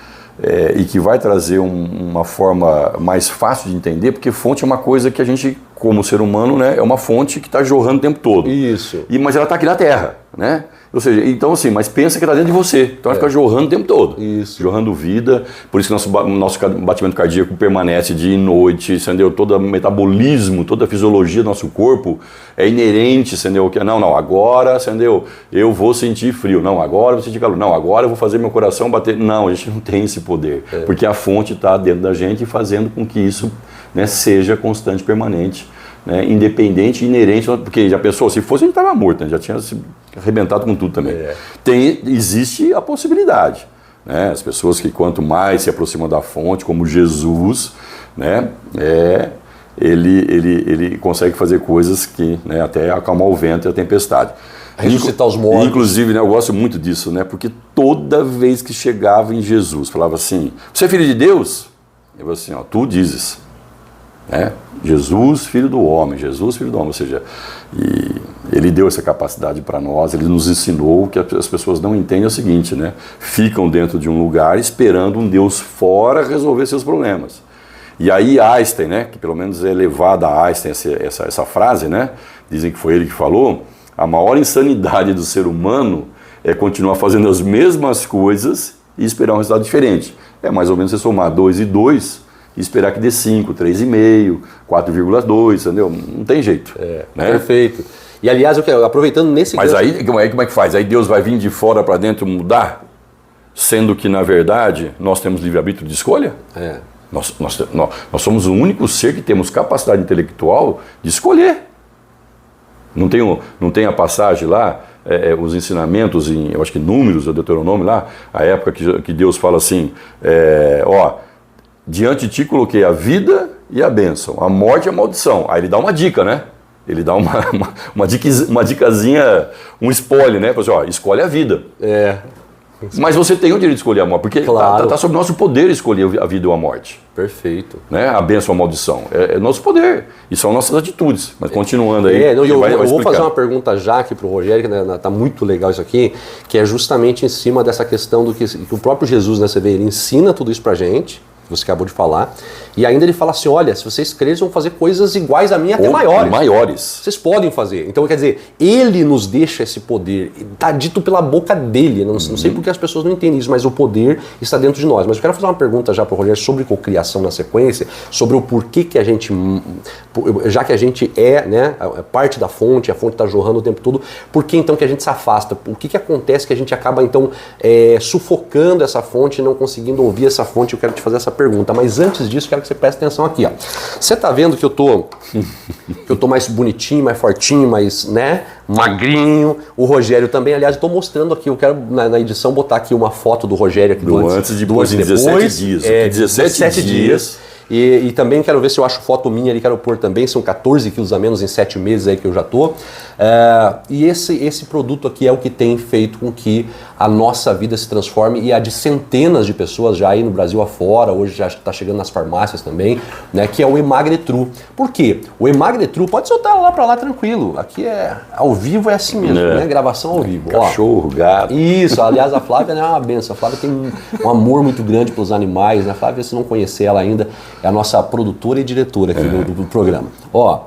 e que vai trazer uma forma mais fácil de entender, porque fonte é uma coisa que a gente, como ser humano, né, é uma fonte que está jorrando o tempo todo. Isso. Mas ela está aqui na Terra, né? Ou seja, então assim, mas pensa que está dentro de você. Então vai ficar jorrando o tempo todo. Isso. Jorrando vida. Por isso que nosso batimento cardíaco permanece dia e noite, entendeu? Todo o metabolismo, toda a fisiologia do nosso corpo é inerente, entendeu? Não, agora, entendeu? Eu vou sentir frio. Não, agora eu vou sentir calor. Não, agora eu vou fazer meu coração bater. Não, a gente não tem esse poder. Porque a fonte está dentro da gente fazendo com que isso, né, seja constante, permanente. Né, independente, inerente, porque já pensou, se fosse a gente estava morto, né, já tinha se arrebentado com tudo também. Existe a possibilidade, né, as pessoas que quanto mais se aproximam da fonte, como Jesus, né, ele consegue fazer coisas que, né, até acalmar o vento e a tempestade. Ressuscitar os mortos. Inclusive, né, eu gosto muito disso, né, porque toda vez que chegava em Jesus, falava assim, você é filho de Deus? Eu falava assim, ó, tu dizes. Jesus, filho do homem, ou seja, e ele deu essa capacidade para nós, ele nos ensinou que as pessoas não entendem o seguinte, né? Ficam dentro de um lugar esperando um Deus fora resolver seus problemas. E aí Einstein, né, que pelo menos é levada a Einstein essa frase, né? Dizem que foi ele que falou, a maior insanidade do ser humano é continuar fazendo as mesmas coisas e esperar um resultado diferente. É mais ou menos você somar 2 e 2 e esperar que dê 5, 3,5, 4,2, entendeu? Não tem jeito. Né? Perfeito. E aliás, aproveitando nesse... Mas aí, como é que faz? Aí Deus vai vir de fora para dentro mudar? Sendo que, na verdade, nós temos livre-arbítrio de escolha? Nós somos o único ser que temos capacidade intelectual de escolher. Não tem a passagem lá, os ensinamentos, eu acho que Números, do Deuteronômio lá, a época que Deus fala assim, diante de ti coloquei a vida e a bênção, a morte e a maldição. Aí ele dá uma dica, né? Ele dá uma dicasinha, um spoiler, né? Fala assim, escolhe a vida. Mas você tem o direito de escolher a morte, porque está sob nosso poder escolher a vida ou a morte. Perfeito. Né? A bênção ou a maldição. É nosso poder. E são nossas atitudes. Mas continuando aí. Eu vou fazer uma pergunta já aqui para o Rogério, que está muito legal isso aqui, que é justamente em cima dessa questão do que o próprio Jesus, né, você vê, ele ensina tudo isso para a gente. que você acabou de falar. E ainda ele fala assim, olha, se vocês crerem, vão fazer coisas iguais a mim, até maiores. Vocês podem fazer. Então, quer dizer, ele nos deixa esse poder. Está dito pela boca dele. Não sei porque as pessoas não entendem isso, mas o poder está dentro de nós. Mas eu quero fazer uma pergunta já para o Rogério sobre cocriação na sequência, sobre o porquê que a gente, já que a gente é, né, parte da fonte, a fonte está jorrando o tempo todo, por que então que a gente se afasta? O que acontece que a gente acaba então sufocando essa fonte e não conseguindo ouvir essa fonte? Eu quero te fazer essa pergunta. Mas antes disso, quero que você preste atenção aqui, ó. Você tá vendo que eu tô mais bonitinho, mais fortinho, mais, né, magrinho. O Rogério também, aliás, estou mostrando aqui, eu quero na edição botar aqui uma foto do Rogério aqui do antes e depois, em 17 dias. 17 dias. E também quero ver se eu acho foto minha ali, quero pôr também, são 14 quilos a menos em 7 meses aí que eu já tô. E esse produto aqui é o que tem feito com que a nossa vida se transforme e a de centenas de pessoas já aí no Brasil afora, hoje já está chegando nas farmácias também, né, que é o Emagretru. Por quê? O Emagretru pode soltar lá para lá tranquilo, aqui é ao vivo, é assim mesmo, né, gravação ao vivo. Cachorro, gato. Isso, aliás, a Flávia é uma benção, a Flávia tem um amor muito grande pelos animais, né, Flávia, se não conhecer ela ainda, é a nossa produtora e diretora aqui do programa. Ó,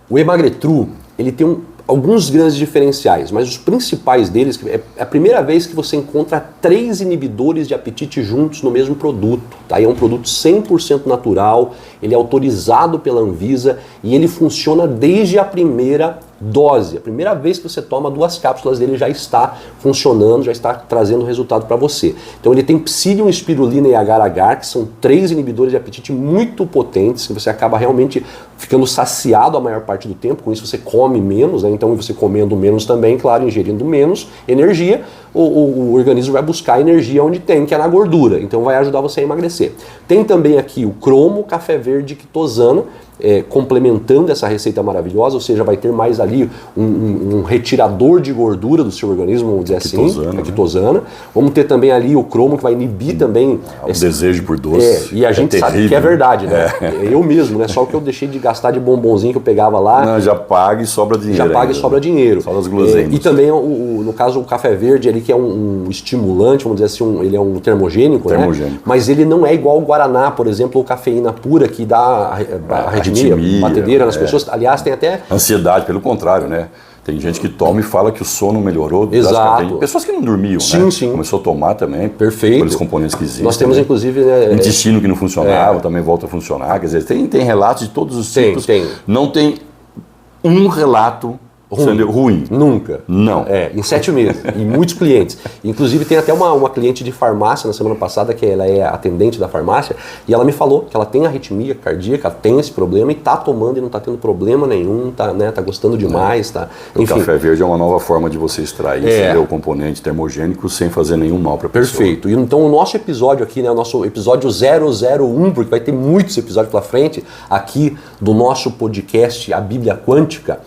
o Emagretru, ele tem alguns grandes diferenciais, mas os principais deles é a primeira vez que você encontra 3 inibidores de apetite juntos no mesmo produto. Tá? E é um produto 100% natural, ele é autorizado pela Anvisa e ele funciona desde a primeira dose. A primeira vez que você toma 2 cápsulas dele já está funcionando, já está trazendo resultado para você. Então ele tem Psyllium, Spirulina e Agar-Agar, que são 3 inibidores de apetite muito potentes, que você acaba realmente ficando saciado a maior parte do tempo, com isso você come menos, né? Então você comendo menos também, claro, ingerindo menos energia, o organismo vai buscar energia onde tem, que é na gordura, então vai ajudar você a emagrecer. Tem também aqui o cromo, café verde e quitosana, complementando essa receita maravilhosa, ou seja, vai ter mais ali um retirador de gordura do seu organismo, vamos dizer assim, a quitosana. Vamos ter também ali o cromo, que vai inibir também o desejo por doce. E a gente sabe que é verdade, né? Eu mesmo, né? Só o que eu deixei de gastar de bombonzinho que eu pegava lá. Não, já paga e sobra dinheiro. Já paga e sobra dinheiro. Só das guloseimas. E também, no caso, o café verde ali, que é um estimulante, vamos dizer assim, ele é um termogênico, né? Mas ele não é igual ao Guaraná, por exemplo, ou cafeína pura, que dá arritmia, batedeira nas pessoas. Aliás, tem até... Ansiedade, pelo contrário, né? Tem gente que toma e fala que o sono melhorou. Exato. Tem pessoas que não dormiam, sim, né? Sim. Começou a tomar também. Perfeito. Pelos componentes que existem. Nós temos, né? inclusive... intestino que não funcionava, também volta a funcionar. Quer dizer, tem relatos de todos os tipos. Não tem um relato ruim. Nunca. Não. Em 7 meses. E muitos clientes. Inclusive tem até uma cliente de farmácia na semana passada, que ela é atendente da farmácia, e ela me falou que ela tem arritmia cardíaca, tem esse problema e tá tomando e não tá tendo problema nenhum, tá gostando demais, tá. Enfim. O café verde é uma nova forma de você extrair o componente termogênico sem fazer nenhum mal para a pessoa. Perfeito. E então o nosso episódio aqui, né, o nosso episódio 001, porque vai ter muitos episódios pela frente aqui do nosso podcast A Bíblia Quântica,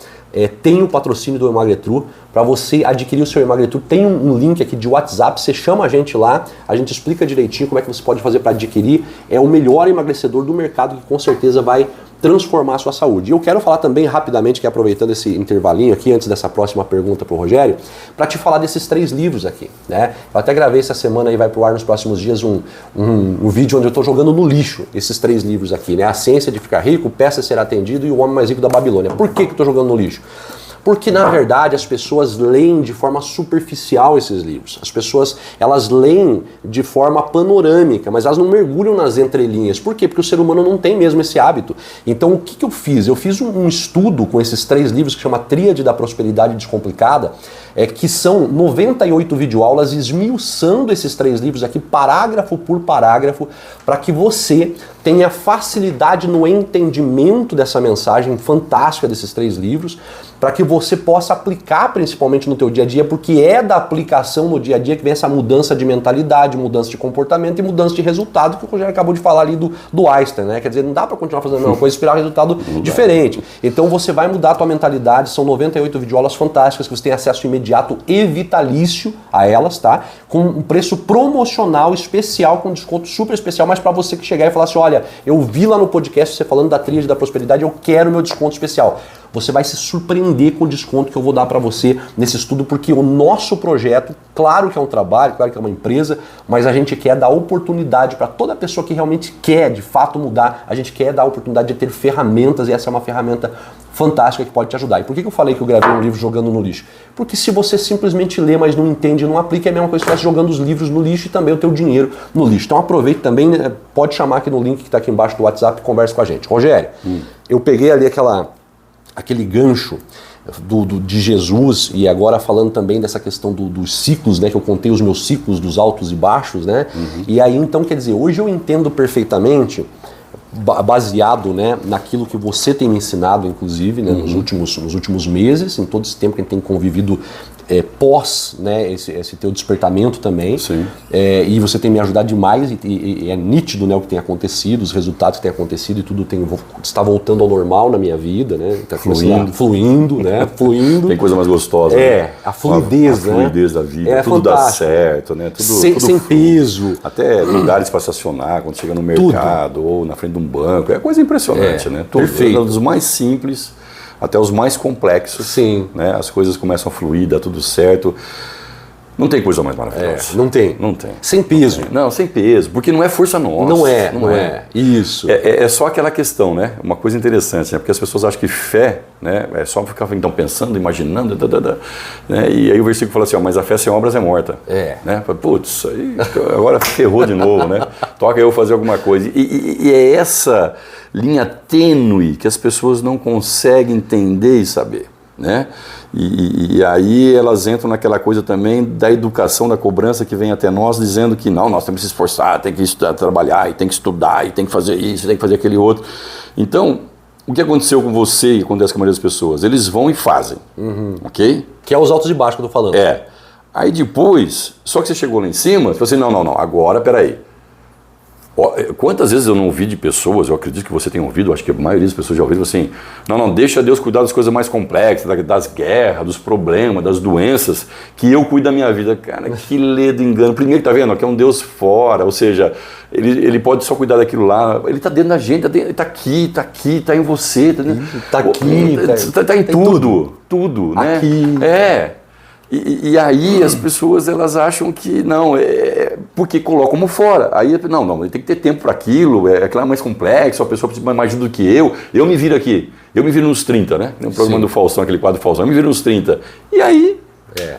tem o patrocínio do Emagretru. Para você adquirir o seu Emagretru, tem um link aqui de WhatsApp, você chama a gente lá, a gente explica direitinho como é que você pode fazer para adquirir. É o melhor emagrecedor do mercado, que com certeza vai transformar a sua saúde. E eu quero falar também rapidamente, que aproveitando esse intervalinho aqui, antes dessa próxima pergunta para o Rogério, para te falar desses 3 livros aqui, né? Eu até gravei essa semana e vai pro ar nos próximos dias um vídeo onde eu estou jogando no lixo esses 3 livros aqui, né? A Ciência de Ficar Rico, Peça Ser Atendido e O Homem Mais Rico da Babilônia. Por que eu estou jogando no lixo? Porque, na verdade, as pessoas leem de forma superficial esses livros. As pessoas, elas leem de forma panorâmica, mas elas não mergulham nas entrelinhas. Por quê? Porque o ser humano não tem mesmo esse hábito. Então, o que eu fiz? Eu fiz um estudo com esses 3 livros que chama Tríade da Prosperidade Descomplicada, que são 98 videoaulas esmiuçando esses 3 livros aqui, parágrafo por parágrafo, para que você tenha facilidade no entendimento dessa mensagem fantástica desses 3 livros, para que você possa aplicar principalmente no teu dia a dia, porque é da aplicação no dia a dia que vem essa mudança de mentalidade, mudança de comportamento e mudança de resultado, que o Rogério acabou de falar ali do Einstein, né? Quer dizer, não dá para continuar fazendo a mesma coisa e esperar um resultado diferente. Então você vai mudar a tua mentalidade, são 98 videoaulas fantásticas que você tem acesso imediato imediato e vitalício a elas, tá? Com um preço promocional especial, com desconto super especial, mas para você que chegar e falar assim, olha, eu vi lá no podcast você falando da Tríade da Prosperidade, eu quero meu desconto especial. Você vai se surpreender com o desconto que eu vou dar para você nesse estudo, porque o nosso projeto, claro que é um trabalho, claro que é uma empresa, mas a gente quer dar oportunidade para toda pessoa que realmente quer, de fato, mudar. A gente quer dar a oportunidade de ter ferramentas, e essa é uma ferramenta fantástica que pode te ajudar. E por que eu falei que eu gravei um livro jogando no lixo? Porque se você simplesmente lê, mas não entende, não aplica, é a mesma coisa que você estivesse jogando os livros no lixo e também o teu dinheiro no lixo. Então aproveite também, pode chamar aqui no link que está aqui embaixo do WhatsApp e converse com a gente. Rogério, eu peguei ali aquele gancho de Jesus, e agora falando também dessa questão dos ciclos, né, que eu contei os meus ciclos dos altos e baixos, né, e aí então, quer dizer, hoje eu entendo perfeitamente, baseado, né, naquilo que você tem me ensinado, inclusive, né, nos últimos meses, em todo esse tempo que a gente tem convivido pós, né, esse teu despertamento também. Sim. E você tem me ajudado demais, e é nítido, né, o que tem acontecido, os resultados que tem acontecido, e tudo está voltando ao normal na minha vida, né? Tá fluindo, né? Fluindo. Tem coisa mais gostosa. Né? A fluidez, a fluidez da vida, tudo fantástico. dá certo, né? Tudo sem peso. Até lugares para estacionar, quando chega no mercado, ou na frente de um banco, é coisa impressionante, né? Tudo, perfeito. Dos mais simples até os mais complexos. Sim. Né? As coisas começam a fluir, dá tudo certo. Não tem coisa mais maravilhosa. Não tem. Sem peso. Não, sem peso, porque não é força nossa. Não é. Isso. É só aquela questão, né? Uma coisa interessante, né? Porque as pessoas acham que fé, né, é só ficar então pensando, imaginando, né? E aí o versículo fala assim, ó, mas a fé sem obras é morta. Né? Putz, aí agora ferrou de novo, né? Toca eu fazer alguma coisa. E é essa linha tênue que as pessoas não conseguem entender e saber, né? E aí elas entram naquela coisa também da educação, da cobrança que vem até nós, dizendo que não, nós temos que se esforçar, tem que estudar, trabalhar, e tem que estudar, e tem que fazer isso, tem que fazer aquele outro. Então, o que aconteceu com você e acontece com a maioria das pessoas? Eles vão e fazem, ok? Que é os altos e baixos que eu tô falando. Aí depois, só que você chegou lá em cima, você falou assim, não, agora, peraí. Quantas vezes eu não ouvi de pessoas, eu acredito que você tem ouvido, acho que a maioria das pessoas já ouviram assim, não, deixa Deus cuidar das coisas mais complexas, das guerras, dos problemas, das doenças, que eu cuido da minha vida. Cara, que ledo engano. Primeiro, tá vendo, que é um Deus fora, ou seja, ele pode só cuidar daquilo lá, ele tá dentro da gente, ele tá aqui, tá em você, tá em tudo, né? Aqui. E aí as pessoas elas acham que não, porque colocam como fora. Aí não, tem que ter tempo para aquilo, aquilo é mais complexo, a pessoa precisa mais ajuda do que eu me viro aqui, eu me viro nos 30, né? Tem um programa do Faustão, aquele quadro do Faustão, eu me viro nos 30. E aí,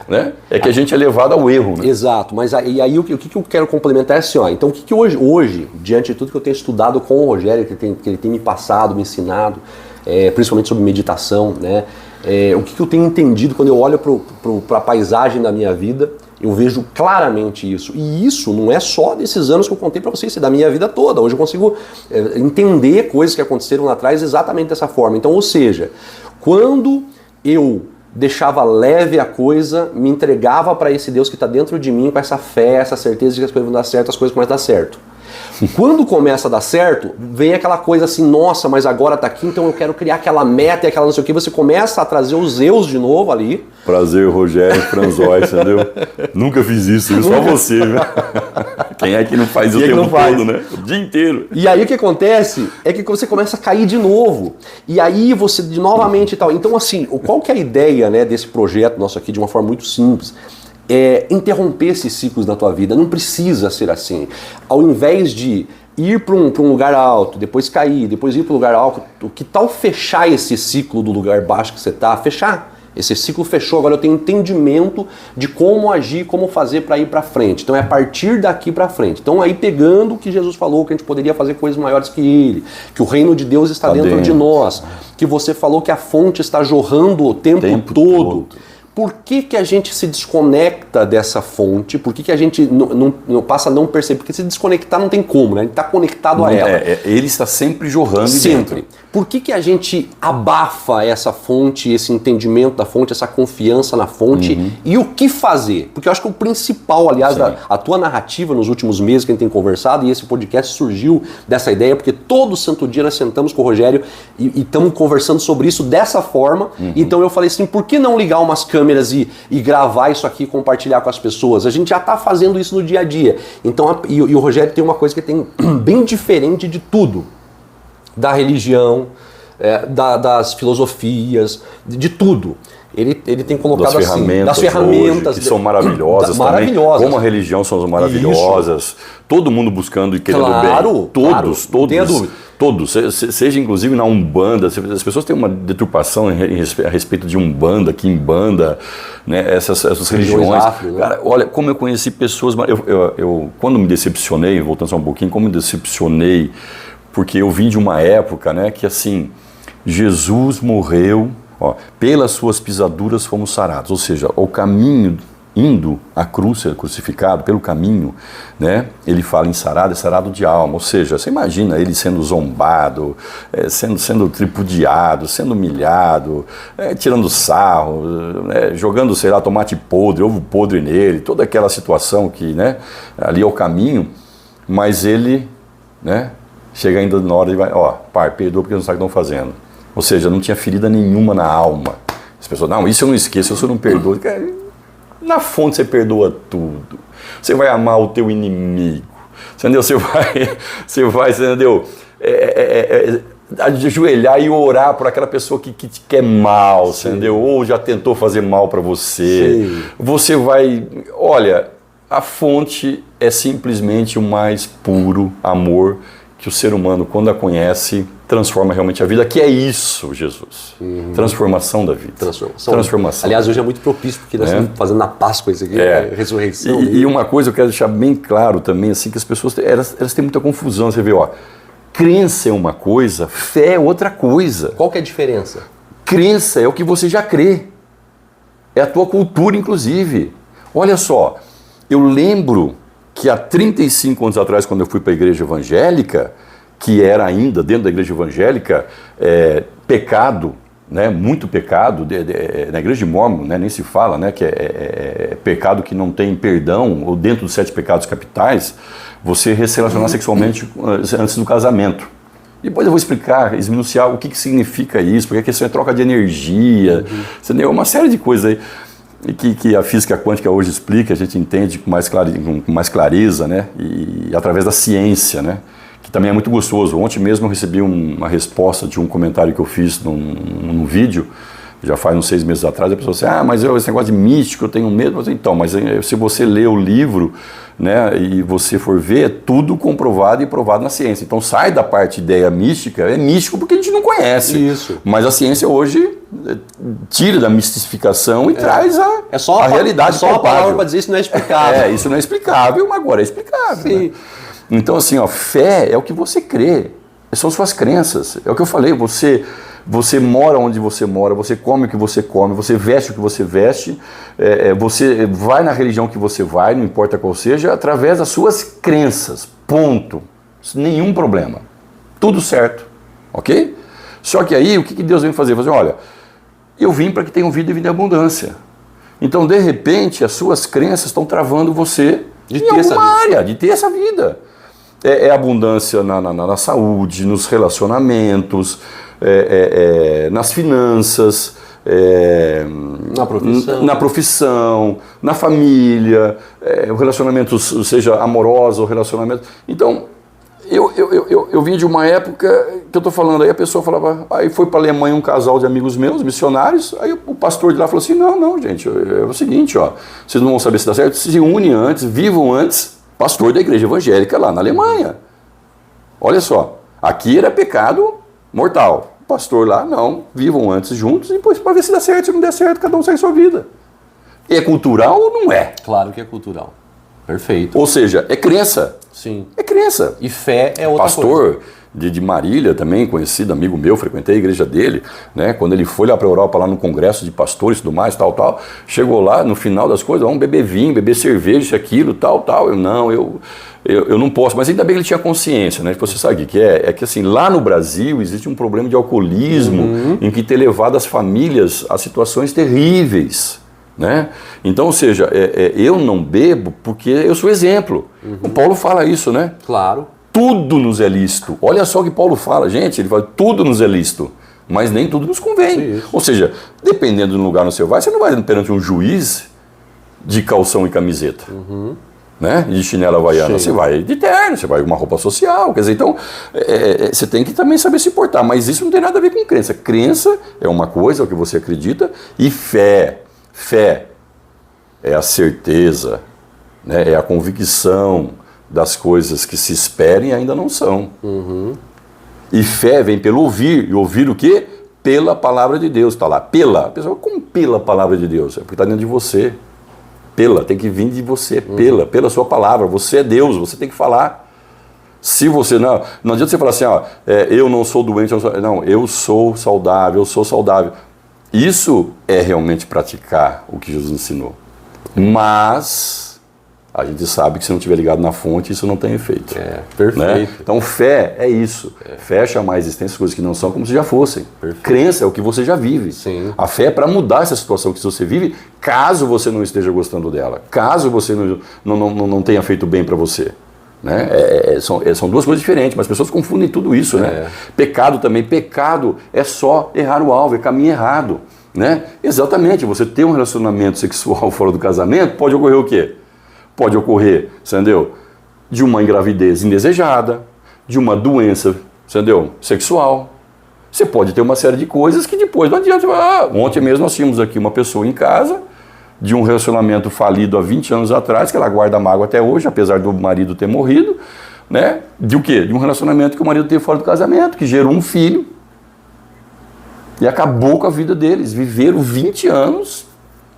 né? É que a gente é levado ao erro, né? Exato, mas e aí o que eu quero complementar é assim, ó, então o que hoje, diante de tudo que eu tenho estudado com o Rogério, que ele tem me passado, me ensinado, principalmente sobre meditação, né? O que eu tenho entendido quando eu olho para a paisagem da minha vida, eu vejo claramente isso. E isso não é só desses anos que eu contei para vocês, é da minha vida toda. Hoje eu consigo entender coisas que aconteceram lá atrás exatamente dessa forma. Então, ou seja, quando eu deixava leve a coisa, me entregava para esse Deus que está dentro de mim, com essa fé, essa certeza de que as coisas vão dar certo, as coisas começam a dar certo. Quando começa a dar certo, vem aquela coisa assim, nossa, mas agora tá aqui, então eu quero criar aquela meta e aquela não sei o que, você começa a trazer os eus de novo ali. Prazer, Rogério Franzóis, entendeu? Nunca fiz isso, só você, viu? Quem é que não faz o tempo todo, né? O dia inteiro. E aí o que acontece é que você começa a cair de novo. E aí você, novamente e tal. Então assim, qual que é a ideia, né, desse projeto nosso aqui, de uma forma muito simples? Interromper esses ciclos na tua vida. Não precisa ser assim. Ao invés de ir para um lugar alto, depois cair, depois ir para um lugar alto, que tal fechar esse ciclo do lugar baixo que você está? Fechar. Esse ciclo fechou, agora eu tenho entendimento de como agir, como fazer para ir para frente. Então é a partir daqui para frente. Então aí pegando o que Jesus falou, que a gente poderia fazer coisas maiores que ele, que o reino de Deus está dentro de nós, que você falou que a fonte está jorrando o tempo todo. Por que a gente se desconecta dessa fonte? Por que a gente não passa a não perceber? Porque se desconectar não tem como, né? A gente está conectado a ela. Ele está sempre jorrando sempre. Dentro. Por que a gente abafa essa fonte, esse entendimento da fonte, essa confiança na fonte e o que fazer? Porque eu acho que o principal, aliás, a tua narrativa nos últimos meses que a gente tem conversado, e esse podcast surgiu dessa ideia, porque todo santo dia nós sentamos com o Rogério e estamos conversando sobre isso dessa forma. Então eu falei assim, por que não ligar umas câmeras câmeras e gravar isso aqui e compartilhar com as pessoas. A gente já está fazendo isso no dia a dia. Então, e o Rogério tem uma coisa que tem bem diferente de tudo. Da religião, das filosofias, de tudo. Ele tem colocado das ferramentas hoje, que são maravilhosas também. Como a religião são maravilhosas. Isso. Todo mundo buscando e querendo bem. Todos. Tenha dúvida. Todos, seja inclusive na Umbanda, as pessoas têm uma deturpação a respeito de Umbanda, Quimbanda, né, essas religiões. Afro, né? Cara, olha, como eu conheci pessoas, eu quando me decepcionei, voltando só um pouquinho, como me decepcionei, porque eu vim de uma época, né, que assim, Jesus morreu, pelas suas pisaduras fomos sarados, ou seja, o caminho indo à cruz, ser crucificado, pelo caminho, né, ele fala em sarado, é sarado de alma, ou seja, você imagina ele sendo zombado, sendo tripudiado, sendo humilhado, tirando sarro, jogando, sei lá, tomate podre, ovo podre nele, toda aquela situação que, né, ali é o caminho, mas ele, né, chega ainda na hora e vai, pai, perdoa porque não sabe o que estão fazendo. Ou seja, não tinha ferida nenhuma na alma. As pessoas, não, isso eu não esqueço, isso eu não perdoo. Na fonte você perdoa tudo. Você vai amar o teu inimigo. Entendeu? Você vai entendeu? Ajoelhar e orar por aquela pessoa que te quer mal, entendeu? Ou já tentou fazer mal para você. Sim. Você vai... Olha, a fonte é simplesmente o mais puro amor que o ser humano, quando a conhece, transforma realmente a vida, que é isso, Jesus. Transformação da vida. Transformação. Aliás, hoje é muito propício, porque nós estamos fazendo na Páscoa isso aqui, ressurreição. E uma coisa eu quero deixar bem claro também, assim, que as pessoas elas têm muita confusão. Você vê, crença é uma coisa, fé é outra coisa. Qual que é a diferença? Crença é o que você já crê. É a tua cultura, inclusive. Olha só, eu lembro que há 35 anos atrás, quando eu fui para a igreja evangélica, que era ainda dentro da igreja evangélica, pecado, né, muito pecado, na igreja de Mórmon, né, nem se fala, né, que é pecado que não tem perdão, ou dentro dos 7 pecados capitais, você se relacionar sexualmente antes do casamento. Depois eu vou explicar, esmiuçar o que significa isso, porque a questão é troca de energia, entendeu? Uma série de coisas aí. E que a física quântica hoje explica, a gente entende com mais clareza, né? E através da ciência, né? Que também é muito gostoso. Ontem mesmo eu recebi uma resposta de um comentário que eu fiz num vídeo, já faz uns 6 meses atrás, a pessoa disse, mas esse negócio de místico, eu tenho medo. Mas se você ler o livro, né, e você for ver, é tudo comprovado e provado na ciência. Então sai da parte ideia mística, é místico porque a gente não conhece. Isso. Mas a ciência hoje tira da mistificação e traz a realidade. É só a palavra para dizer isso não é explicável. Isso não é explicável, mas agora é explicável. Sim. Né? Então assim, fé é o que você crê, são suas crenças. É o que eu falei, você mora onde você mora, você come o que você come, você veste o que você veste, você vai na religião que você vai, não importa qual seja, através das suas crenças, ponto. Nenhum problema. Tudo certo, ok? Só que aí, o que Deus vem fazer? Olha, eu vim para que tenham vida e vida em abundância. Então, de repente, as suas crenças estão travando você em alguma área, de ter essa vida. É abundância na saúde, nos relacionamentos, nas finanças, na profissão, na família, relacionamentos, seja amorosa ou relacionamento. Então, eu vim de uma época que eu estou falando, aí a pessoa falava, aí foi para a Alemanha um casal de amigos meus, missionários, aí o pastor de lá falou assim, não, gente, é o seguinte, vocês não vão saber se dá certo, se unem antes, vivam antes, pastor da igreja evangélica lá na Alemanha. Olha só, aqui era pecado mortal. Pastor lá, não, vivam antes juntos e depois para ver se dá certo, se não der certo, cada um segue sua vida. É cultural ou não é? Claro que é cultural. Perfeito. Ou seja, é crença. Sim. É crença. E fé é outra coisa. Pastor de Marília, também conhecido, amigo meu, frequentei a igreja dele, né? Quando ele foi lá para a Europa, lá no congresso de pastores e tudo mais, tal, chegou lá, no final das coisas, vamos beber vinho, beber cerveja, isso, aquilo, tal. Eu não posso, mas ainda bem que ele tinha consciência, né? Você sabe o que é que assim, lá no Brasil existe um problema de alcoolismo em que tem levado as famílias a situações terríveis, né? Então, ou seja, eu não bebo porque eu sou exemplo. O Paulo fala isso, né? Claro. Tudo nos é lícito. Olha só o que Paulo fala, gente, ele fala, tudo nos é lícito, mas nem tudo nos convém. Isso. Ou seja, dependendo do lugar onde você não vai perante um juiz de calção e camiseta. Né? De chinela havaiana, você vai de terno, você vai com uma roupa social, quer dizer, então você tem que também saber se portar, mas isso não tem nada a ver com crença. Crença é uma coisa, é o que você acredita, e fé é a certeza, né? É a convicção das coisas que se esperam e ainda não são. E fé vem pelo ouvir, e ouvir o quê? Pela palavra de Deus, está lá, a pessoa, como pela palavra de Deus? É porque está dentro de você. Tem que vir de você, pela sua palavra. Você é Deus, você tem que falar. Se você não adianta você falar assim, eu não sou doente, eu sou saudável, Isso é realmente praticar o que Jesus ensinou. Mas a gente sabe que se não estiver ligado na fonte, isso não tem efeito. Perfeito. Né? Então fé é isso. Fé é chamar a existência coisas que não são como se já fossem. Perfeito. Crença é o que você já vive. Sim. A fé é para mudar essa situação que você vive, caso você não esteja gostando dela, caso você não tenha feito bem para você. Né? São duas coisas diferentes, mas as pessoas confundem tudo isso. Né? Pecado também. Pecado é só errar o alvo, é caminho errado. Né? Exatamente, você ter um relacionamento sexual fora do casamento, pode ocorrer o quê? Pode ocorrer, entendeu? De uma engravidez indesejada, de uma doença, entendeu? Sexual. Você pode ter uma série de coisas que depois não adianta. Ontem mesmo nós tínhamos aqui uma pessoa em casa, de um relacionamento falido há 20 anos atrás, que ela guarda mágoa até hoje, apesar do marido ter morrido, né? De o quê? De um relacionamento que o marido teve fora do casamento, que gerou um filho e acabou com a vida deles. Viveram 20 anos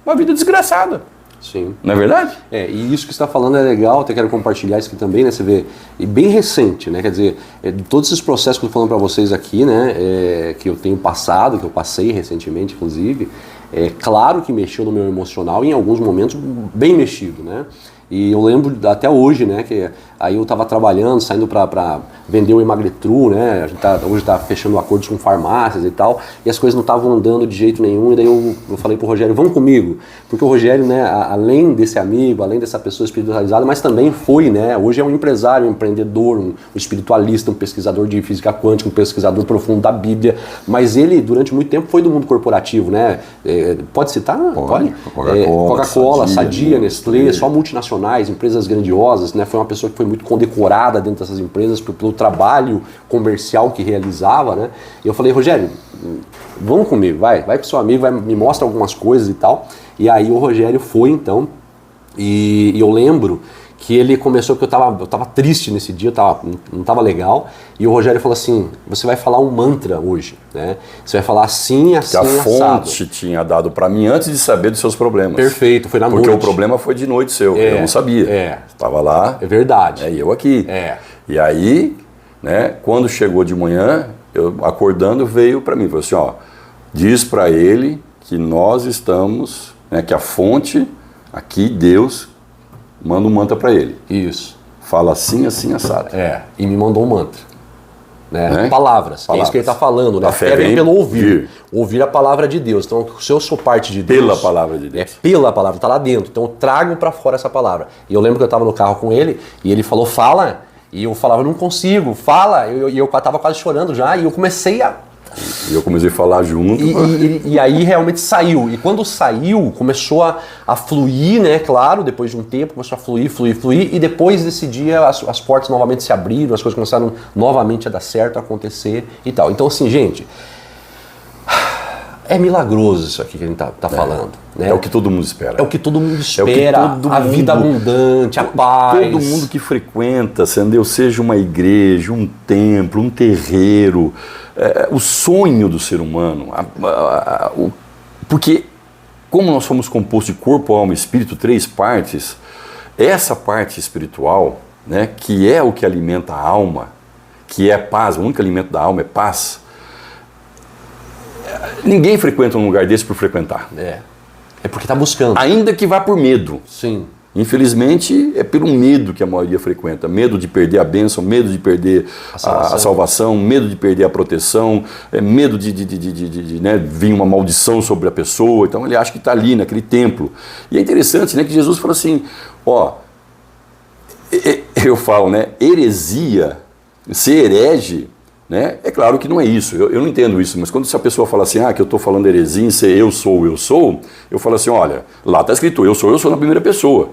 uma vida desgraçada. Sim. Não é verdade? E isso que você está falando é legal, até quero compartilhar isso aqui também, né? Você vê, e bem recente, né? Quer dizer, de todos esses processos que eu estou falando para vocês aqui, né? Que eu tenho passado, que eu passei recentemente, inclusive, claro que mexeu no meu emocional e em alguns momentos bem mexido, né? E eu lembro até hoje, né, que aí eu estava trabalhando, saindo para vender o Emagretru, né, a gente hoje está fechando acordos com farmácias e tal, e as coisas não estavam andando de jeito nenhum, e daí eu falei pro Rogério, vamos comigo, porque o Rogério, né, além desse amigo, além dessa pessoa espiritualizada, mas também foi, né, hoje é um empresário, um empreendedor, um espiritualista, um pesquisador de física quântica, um pesquisador profundo da Bíblia, mas ele, durante muito tempo, foi do mundo corporativo, né, pode citar? Pode. Coca-Cola, Sadia, Nestlé, só multinacionais, empresas grandiosas, né? Foi uma pessoa que foi muito condecorada dentro dessas empresas pelo trabalho comercial que realizava, né? E eu falei, Rogério, vamos comigo, vai com seu amigo, me mostra algumas coisas e tal. E aí o Rogério foi então, e eu lembro que ele começou, porque eu tava triste nesse dia, não tava legal, e o Rogério falou assim, você vai falar um mantra hoje, né? Você vai falar assim, assado. Que a fonte tinha dado para mim antes de saber dos seus problemas. Perfeito, foi na noite. Porque o problema foi de noite seu, eu não sabia. Estava lá. É verdade. E eu aqui. E aí, né, quando chegou de manhã, eu acordando, veio para mim, falou assim, diz para ele que nós estamos, né, que a fonte, aqui, Deus, manda um mantra para ele. Isso. Fala assim, assim, assado. E me mandou um mantra. Né? Palavras. É isso que ele está falando, né? A fé vem pelo ouvir. Ouvir a palavra de Deus. Então, se eu sou parte de Deus... Pela palavra de Deus. Pela palavra, está lá dentro. Então, eu trago para fora essa palavra. E eu lembro que eu estava no carro com ele, e ele falou, fala. E eu falava, não consigo, fala. E eu estava quase chorando já, e eu comecei a... E eu comecei a falar junto. E aí realmente saiu. E quando saiu, começou a fluir, né? Claro, depois de um tempo, começou a fluir. E depois desse dia, as portas novamente se abriram, as coisas começaram novamente a dar certo, a acontecer e tal. Então, assim, gente, é milagroso isso aqui que a gente tá falando. Né? É o que todo mundo espera. É o que todo mundo espera, a vida abundante, a paz. Todo mundo que frequenta, entendeu? Seja uma igreja, um templo, um terreiro, o sonho do ser humano. Porque como nós somos compostos de corpo, alma e espírito, 3 partes, essa parte espiritual, né, que é o que alimenta a alma, que é paz, o único alimento da alma é paz, ninguém frequenta um lugar desse por frequentar. É porque está buscando. Ainda que vá por medo. Sim. Infelizmente, é pelo medo que a maioria frequenta. Medo de perder a bênção, medo de perder a salvação, medo de perder a proteção, medo de né, vir uma maldição sobre a pessoa. Então ele acha que está ali, naquele templo. E é interessante, né, que Jesus fala assim, eu falo, né, heresia, ser herege, né? É claro que não é isso, eu não entendo isso, mas quando essa pessoa fala assim, que eu estou falando heresia, eu sou, eu falo assim, olha, lá está escrito, eu sou na primeira pessoa.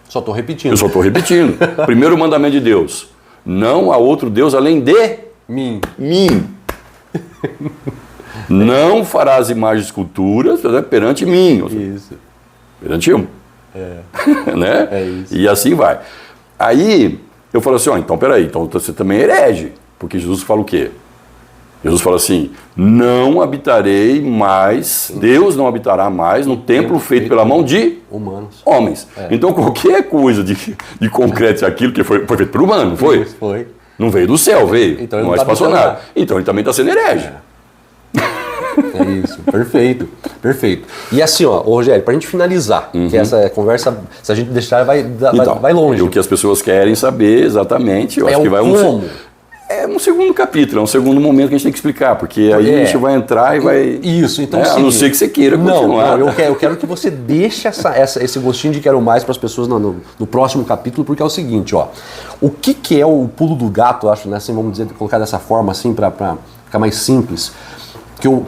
Só estou repetindo. Eu só estou repetindo. Primeiro mandamento de Deus, não há outro Deus além de mim. Não farás imagens de esculturas, né, perante mim. Isso. Perante um. Né? É isso. E assim vai. Aí eu falo assim, então peraí, então você também é herege. Porque Jesus fala o quê? Jesus fala assim, não habitarei mais, Deus não habitará mais no templo feito pela mão de homens. Então qualquer coisa de concreto, aquilo que foi feito por humano, não foi? Isso, foi. Não veio do céu, veio. Então não é espaçonado. Então ele também está sendo herege. É isso, perfeito. E assim, Rogério, pra gente finalizar, que essa conversa, se a gente deixar, vai longe. O que as pessoas querem saber exatamente, eu acho que vai como. É um segundo capítulo, é um segundo momento que a gente tem que explicar, porque aí a gente vai entrar e vai... Isso, então a não ser que você queira continuar. Não, eu quero que você deixe esse gostinho de quero mais para as pessoas no próximo capítulo, porque é o seguinte, o que é o pulo do gato, eu acho, né, assim, vamos dizer, colocar dessa forma assim, para ficar mais simples,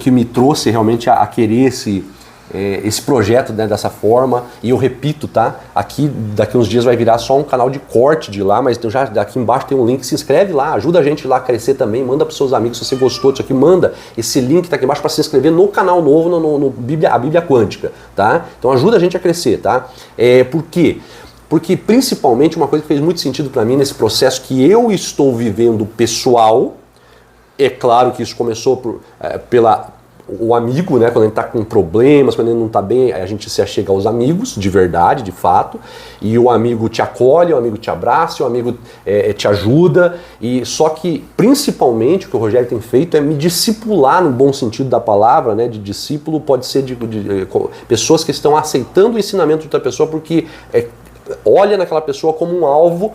que me trouxe realmente a querer esse projeto, né, dessa forma, e eu repito, tá? Aqui, daqui uns dias vai virar só um canal de corte de lá, mas já daqui embaixo tem um link, se inscreve lá, ajuda a gente lá a crescer também, manda para seus amigos, se você gostou disso aqui, manda esse link que tá aqui embaixo para se inscrever no canal novo, a Bíblia Quântica, tá? Então ajuda a gente a crescer, tá? Por quê? Porque principalmente uma coisa que fez muito sentido para mim nesse processo que eu estou vivendo pessoal, é claro que isso começou o amigo, né, quando ele está com problemas, quando ele não está bem, a gente se achega aos amigos, de verdade, de fato, e o amigo te acolhe, o amigo te abraça, o amigo te ajuda, e só que, principalmente, o que o Rogério tem feito é me discipular no bom sentido da palavra, né, de discípulo, pode ser de pessoas que estão aceitando o ensinamento de outra pessoa, porque olha naquela pessoa como um alvo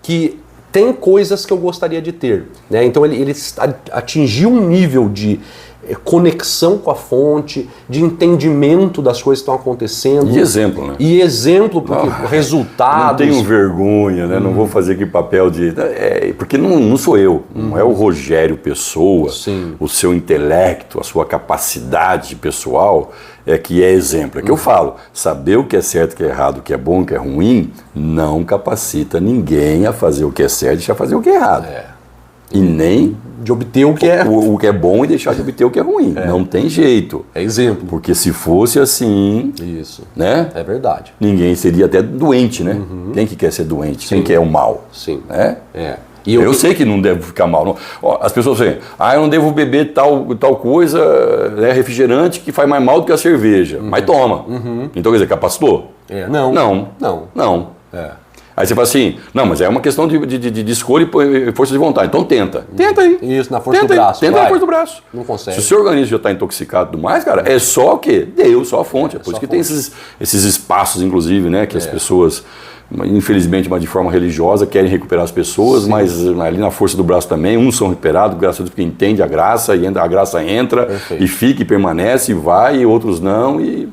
que tem coisas que eu gostaria de ter, né? Então ele atingiu um nível de conexão com a fonte, de entendimento das coisas que estão acontecendo. E exemplo, né? E exemplo, porque resultados... Não tenho vergonha, né? Não vou fazer aqui papel de... porque não sou eu, não é o Rogério Pessoa, Sim. O seu intelecto, a sua capacidade pessoal que é exemplo. É que eu falo, saber o que é certo, o que é errado, o que é bom, o que é ruim, não capacita ninguém a fazer o que é certo e a fazer o que é errado. E nem de obter o que é bom e deixar de obter o que é ruim. Não tem jeito. É exemplo. Porque se fosse assim, isso, né? É verdade. Ninguém seria até doente, né? Quem que quer ser doente? Sim. Quem quer o mal? Sim. Né? E eu sei que não deve ficar mal. Não. As pessoas dizem, eu não devo beber tal coisa, refrigerante, que faz mais mal do que a cerveja. Mas toma. Então, quer dizer, capacitou? Não. Aí você fala assim, não, mas é uma questão de escolha e força de vontade. Então tenta. Tenta aí. Isso, na força do braço. Tenta na força do braço. Não consegue. Se o seu organismo já está intoxicado e tudo mais, cara, é só o quê? Deus, só a fonte. É por isso que tem esses espaços, inclusive, né, que as pessoas, infelizmente, mas de forma religiosa, querem recuperar as pessoas, mas ali na força do braço também, uns são recuperados, graças a Deus, porque entende a graça, e a graça entra, e fica, e permanece, e vai, e outros não. E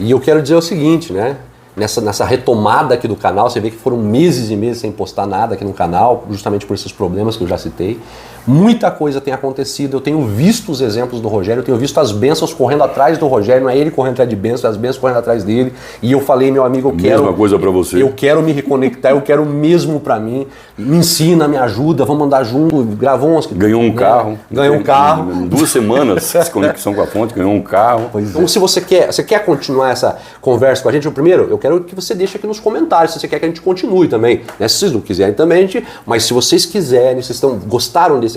eu quero dizer o seguinte, né? Nessa retomada aqui do canal, você vê que foram meses e meses sem postar nada aqui no canal, justamente por esses problemas que eu já citei. Muita coisa tem acontecido, eu tenho visto os exemplos do Rogério, eu tenho visto as bênçãos correndo atrás do Rogério, não é ele correndo atrás de bênçãos, é as bênçãos correndo atrás dele. E eu falei, meu amigo, eu quero... Mesma coisa pra você. Eu quero me reconectar, eu quero o mesmo pra mim. Me ensina, me ajuda, vamos andar junto, Gravonski. Ganhou um carro. Ganhou um carro. Em 2 semanas, de conexão com a fonte, ganhou um carro. Então, se você quer continuar essa conversa com a gente, primeiro, eu quero que você deixe aqui nos comentários, se você quer que a gente continue também. Né? Se vocês não quiserem também, mas se vocês quiserem, vocês gostaram desse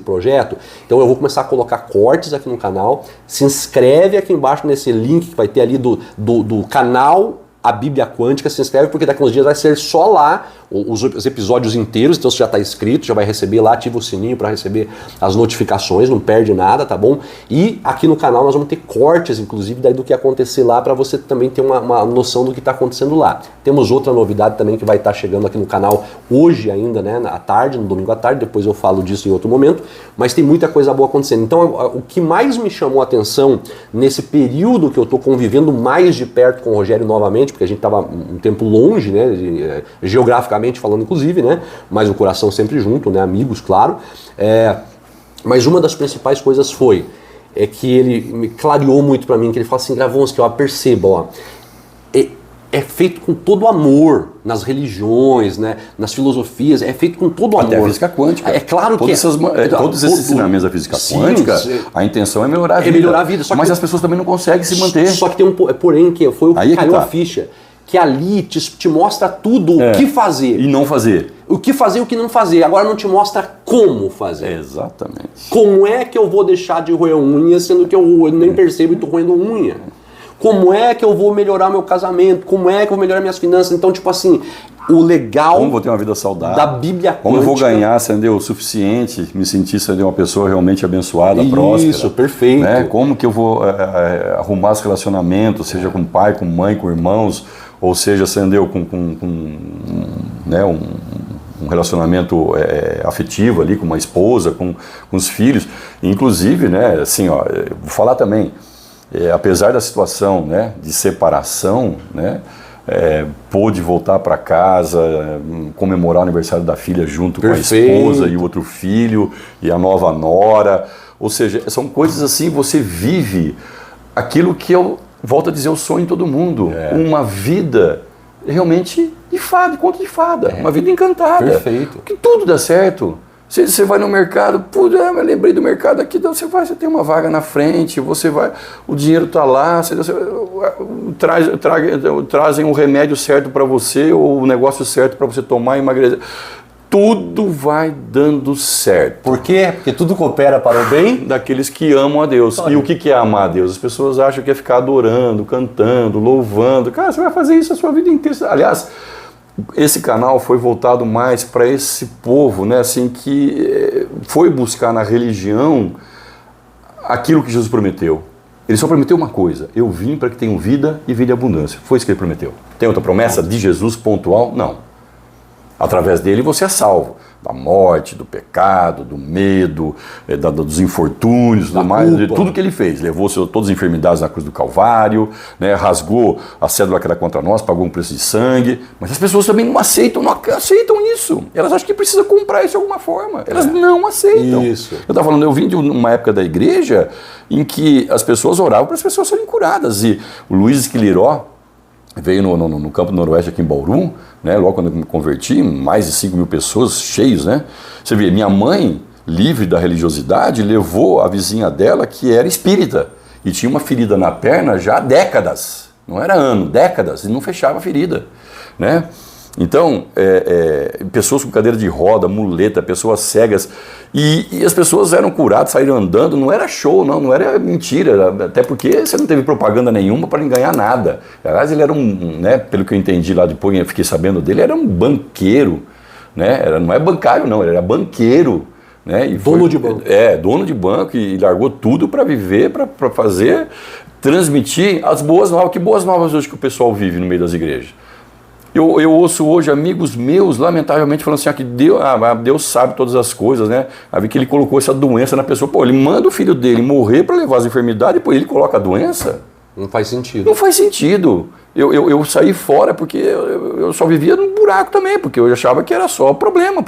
projeto, então eu vou começar a colocar cortes aqui no canal. Se inscreve aqui embaixo nesse link que vai ter ali do canal A Bíblia Quântica. Se inscreve porque daqui uns dias vai ser só lá os episódios inteiros, então você já está inscrito, já vai receber lá, ativa o sininho para receber as notificações, não perde nada, tá bom? E aqui no canal nós vamos ter cortes, inclusive, daí do que acontecer lá, para você também ter uma noção do que está acontecendo lá. Temos outra novidade também que vai estar chegando aqui no canal hoje ainda, né, à tarde, no domingo à tarde, depois eu falo disso em outro momento, mas tem muita coisa boa acontecendo. Então, o que mais me chamou a atenção nesse período que eu estou convivendo mais de perto com o Rogério novamente, porque a gente estava um tempo longe, né, geograficamente fisicamente falando, inclusive, né? Mas o coração sempre junto, né? Amigos, claro. Mas uma das principais coisas que ele me clareou muito para mim, que ele fala assim, Gravonsky, ó, perceba, ó, é feito com todo amor nas religiões, né, nas filosofias, é feito com todo amor. Até a física quântica. É claro que todos esses ensinamentos da física quântica, a intenção é melhorar a vida. Melhorar a vida. Mas as pessoas também não conseguem se manter. Só que tem porém, que foi o que caiu a ficha, que ali te mostra tudo o que fazer. E não fazer. O que fazer e o que não fazer. Agora não te mostra como fazer. Exatamente. Como é que eu vou deixar de roer unha, sendo que eu nem percebo e estou roendo unha? Como é que eu vou melhorar meu casamento? Como é que eu vou melhorar minhas finanças? Então, tipo assim, o legal... Como vou ter uma vida saudável? Da Bíblia quântica. Como eu vou ganhar, entendeu, o suficiente, me sentir sendo uma pessoa realmente abençoada, próspera. Isso, perfeito. Né? Como que eu vou arrumar os relacionamentos, seja com pai, com mãe, com irmãos, ou seja, entendeu, com né, um relacionamento afetivo ali, com uma esposa, com os filhos. Inclusive, né, assim, ó, vou falar também... apesar da situação, né, de separação, né, pôde voltar para casa, comemorar o aniversário da filha junto com a esposa e o outro filho e a nova nora. Ou seja, são coisas assim, você vive aquilo que eu volto a dizer, o sonho de todo mundo. Uma vida realmente de fada, de conto de fada. Uma vida encantada. Perfeito. Que tudo dá certo. Você vai no mercado, eu lembrei do mercado aqui, então você tem uma vaga na frente, você vai, o dinheiro está lá, trazem um remédio certo para você, ou o negócio certo para você tomar e emagrecer. Tudo vai dando certo. Por quê? Porque tudo coopera para o bem daqueles que amam a Deus. E o que é amar a Deus? As pessoas acham que é ficar adorando, cantando, louvando. Cara, você vai fazer isso a sua vida inteira. Aliás, esse canal foi voltado mais para esse povo, né, assim, que foi buscar na religião aquilo que Jesus prometeu. Ele só prometeu uma coisa: eu vim para que tenham vida e vida em abundância. Foi isso que ele prometeu. Tem outra promessa de Jesus pontual? Não. Através dele você é salvo da morte, do pecado, do medo, dos infortúnios, de tudo que ele fez. Levou todas as enfermidades na cruz do Calvário, né, rasgou a cédula que era contra nós, pagou um preço de sangue. Mas as pessoas também não aceitam isso. Elas acham que precisa comprar isso de alguma forma. Elas não aceitam. Isso. Eu estava falando, eu vim de uma época da igreja em que as pessoas oravam para as pessoas serem curadas. E o Luiz Esquiliró veio no Campo Noroeste aqui em Bauru, né, logo quando eu me converti, mais de 5.000 pessoas, cheios, né? Você vê, minha mãe, livre da religiosidade, levou a vizinha dela, que era espírita, e tinha uma ferida na perna já há décadas, não era ano, décadas, e não fechava a ferida, né? Então, pessoas com cadeira de roda, muleta, pessoas cegas, e as pessoas eram curadas, saíram andando, não era show, não era mentira, até porque você não teve propaganda nenhuma para não ganhar nada. Aliás, ele era né, pelo que eu entendi lá depois, eu fiquei sabendo dele, era um banqueiro, né? Não é bancário não, ele era banqueiro. Né? E dono de banco. Dono de banco, e largou tudo para viver, para fazer, transmitir as boas novas. Que boas novas hoje que o pessoal vive no meio das igrejas? Eu ouço hoje amigos meus, lamentavelmente, falando assim, que Deus sabe todas as coisas, né? A ver que ele colocou essa doença na pessoa. Pô, ele manda o filho dele morrer para levar as enfermidades, e depois ele coloca a doença? Não faz sentido. Não faz sentido. Eu saí fora porque eu só vivia num buraco também, porque eu achava que era só problema.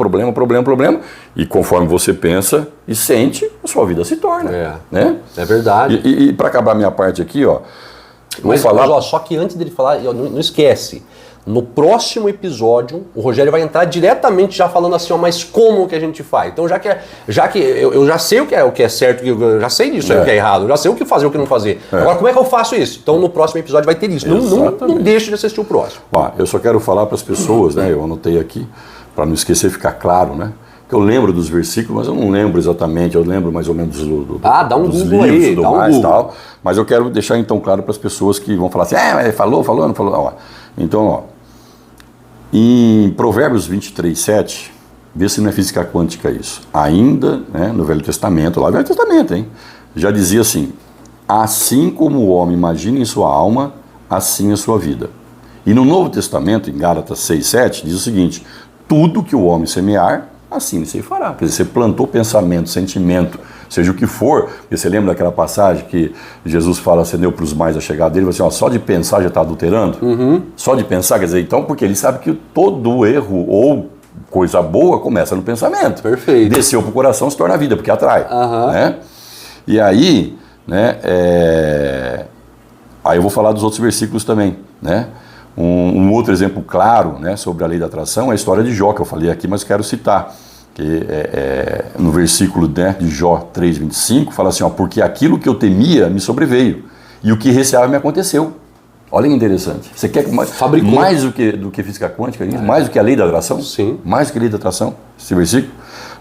E conforme você pensa e sente, a sua vida se torna. Né? É verdade. E para acabar a minha parte aqui, ó, mas ó, só que antes dele falar, não esquece. No próximo episódio, o Rogério vai entrar diretamente já falando assim, ó, mas como que a gente faz? Então, já que eu já sei o que é certo, eu já sei disso, o que é errado, eu já sei o que fazer, o que não fazer. Agora, como é que eu faço isso? Então, no próximo episódio vai ter isso. Não deixe de assistir o próximo. Ó, eu só quero falar para as pessoas, né? Eu anotei aqui, para não esquecer, ficar claro, né? Que eu lembro dos versículos, mas eu não lembro exatamente, eu lembro mais ou menos dá um dos Google livros, aí, tudo mais e tal. Mas eu quero deixar então claro para as pessoas que vão falar assim, mas falou, não falou. Ó, então, ó, em Provérbios 23:7, vê se não é física quântica isso. Ainda, né, no Velho Testamento, lá no Velho Testamento, hein, já dizia assim: assim como o homem imagina em sua alma, assim é sua vida. E no Novo Testamento, em Gálatas 6:7, diz o seguinte: tudo que o homem semear, assim você fará. Quer dizer, você plantou pensamento, sentimento, seja o que for. E você lembra daquela passagem que Jesus fala, acendeu para os mais a chegada dele, assim, ó, só de pensar já está adulterando? Só de pensar, quer dizer, então, porque ele sabe que todo erro ou coisa boa começa no pensamento. Perfeito. Desceu para o coração, se torna vida, porque atrai. Né? E aí, né, aí eu vou falar dos outros versículos também, né? Um outro exemplo claro, né, sobre a lei da atração é a história de Jó, que eu falei aqui, mas quero citar. Que no versículo, né, de Jó 3,25, fala assim, ó, porque aquilo que eu temia me sobreveio, e o que receava me aconteceu. Olha que interessante. Você quer mais do que física quântica, mais do que a lei da atração? Sim. Mais do que a lei da atração, esse versículo,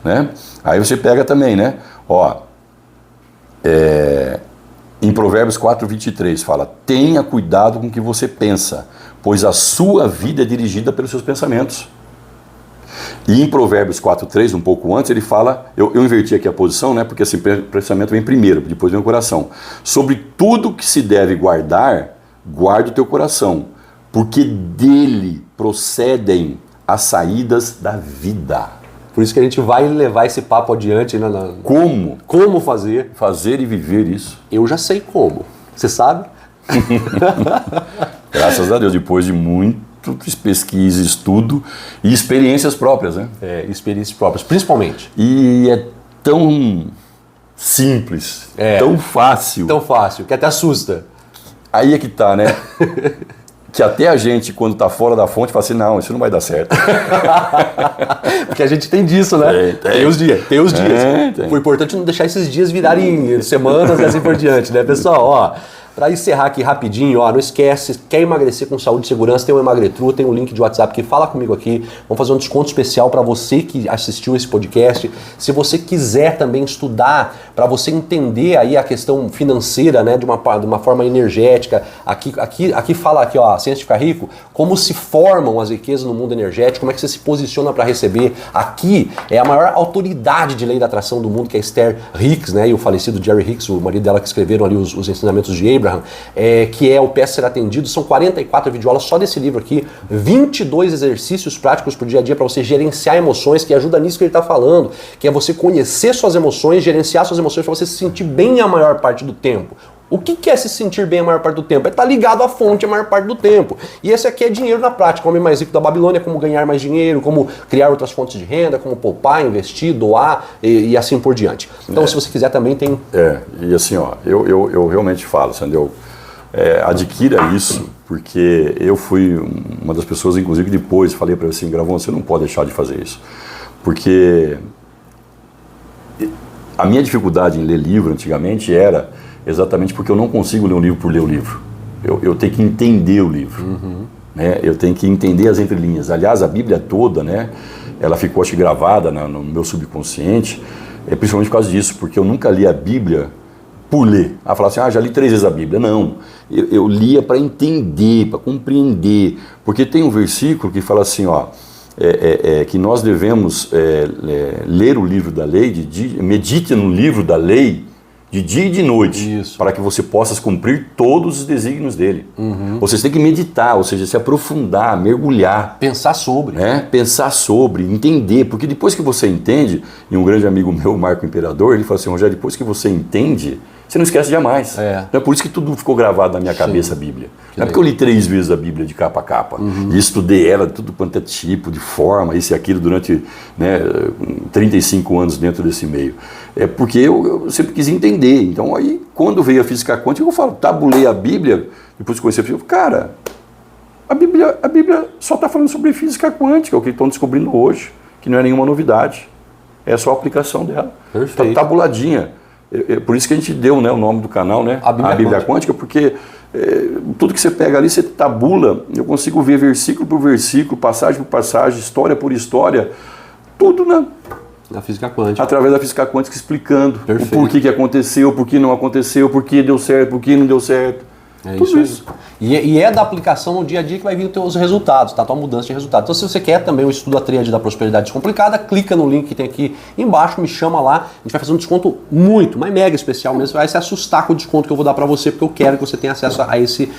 né? Aí você pega também, né? Ó, em Provérbios 4,23 fala, tenha cuidado com o que você pensa, pois a sua vida é dirigida pelos seus pensamentos. E em Provérbios 4,3, um pouco antes, ele fala, eu inverti aqui a posição, né? Porque assim, o pensamento vem primeiro, depois vem o coração. Sobre tudo que se deve guardar, guarda o teu coração, porque dele procedem as saídas da vida. Por isso que a gente vai levar esse papo adiante. Como? Como fazer? Fazer e viver isso. Eu já sei como. Você sabe? Graças a Deus, depois de muito pesquisa, estudo e experiências próprias, né? Experiências próprias, principalmente. E é tão simples, tão fácil. Tão fácil, que até assusta. Aí é que tá, né? Que até a gente, quando tá fora da fonte, fala assim, não, isso não vai dar certo. Porque a gente tem disso, né? Tem os dias. Tem. Foi importante não deixar esses dias virarem semanas e assim por diante, né, pessoal? Ó, para encerrar aqui rapidinho, ó, não esquece, quer emagrecer com saúde e segurança, tem o Emagretru, tem um link de WhatsApp que fala comigo aqui. Vamos fazer um desconto especial para você que assistiu esse podcast. Se você quiser também estudar, para você entender aí a questão financeira, né, de uma forma energética, aqui fala aqui, ó, Ciência de Ficar Rico, como se formam as riquezas no mundo energético, como é que você se posiciona para receber. Aqui é a maior autoridade de lei da atração do mundo, que é Esther Hicks, né, e o falecido Jerry Hicks, o marido dela, que escreveram ali os ensinamentos de Abraham, que é o Peça Ser Atendido. São 44 videoaulas só desse livro aqui, 22 exercícios práticos pro dia a dia para você gerenciar emoções, que ajuda nisso que ele está falando, que é você conhecer suas emoções, gerenciar suas emoções para você se sentir bem a maior parte do tempo. O que é se sentir bem a maior parte do tempo? É estar ligado à fonte a maior parte do tempo. E esse aqui é dinheiro na prática. O Homem Mais Rico da Babilônia, como ganhar mais dinheiro, como criar outras fontes de renda, como poupar, investir, doar e assim por diante. Então, se você quiser também tem... E assim, ó, eu realmente falo, Sandro, adquira isso, porque eu fui uma das pessoas, inclusive, que depois falei para ele assim, Gravon, você não pode deixar de fazer isso. Porque a minha dificuldade em ler livro antigamente era exatamente porque eu não consigo ler um livro por ler o livro. Eu tenho que entender o livro. Né? Eu tenho que entender as entrelinhas. Aliás, a Bíblia toda, né, ela ficou, acho que, gravada no meu subconsciente, principalmente por causa disso, porque eu nunca li a Bíblia por ler. Falar assim, já li 3 vezes a Bíblia. Não, eu lia para entender, para compreender. Porque tem um versículo que fala assim, ó, que nós devemos ler o livro da lei, medite no livro da lei, de dia e de noite, para que você possa cumprir todos os desígnios dele. Vocês têm que meditar, ou seja, se aprofundar, mergulhar. Pensar sobre. Né? Pensar sobre, entender, porque depois que você entende, e um grande amigo meu, Marco Imperador, ele falou assim, Rogério, depois que você entende, você não esquece jamais. Então é por isso que tudo ficou gravado na minha cabeça, a Bíblia. Não é porque eu li 3 vezes a Bíblia de capa a capa, e estudei ela, tudo quanto é tipo, de forma, isso e aquilo, durante 35 anos dentro desse meio. É porque eu sempre quis entender. Então aí, quando veio a física quântica, eu falo, tabulei a Bíblia, depois de conhecer a física, cara, a Bíblia só está falando sobre física quântica, o que estão descobrindo hoje, que não é nenhuma novidade. É só a aplicação dela. Está tabuladinha. Por isso que a gente deu, né, o nome do canal, né? A Bíblia Quântica, porque tudo que você pega ali, você tabula, eu consigo ver versículo por versículo, passagem por passagem, história por história, tudo na física quântica. Através da física quântica, explicando o porquê que aconteceu, por que não aconteceu, por que deu certo, por que não deu certo. Tudo isso. E é da aplicação no dia a dia que vai vir os resultados, tá? A tua mudança de resultado. Então, se você quer também o estudo da tríade da prosperidade descomplicada, clica no link que tem aqui embaixo, me chama lá. A gente vai fazer um desconto muito, mas mega especial mesmo. Vai se assustar com o desconto que eu vou dar para você, porque eu quero que você tenha acesso a esse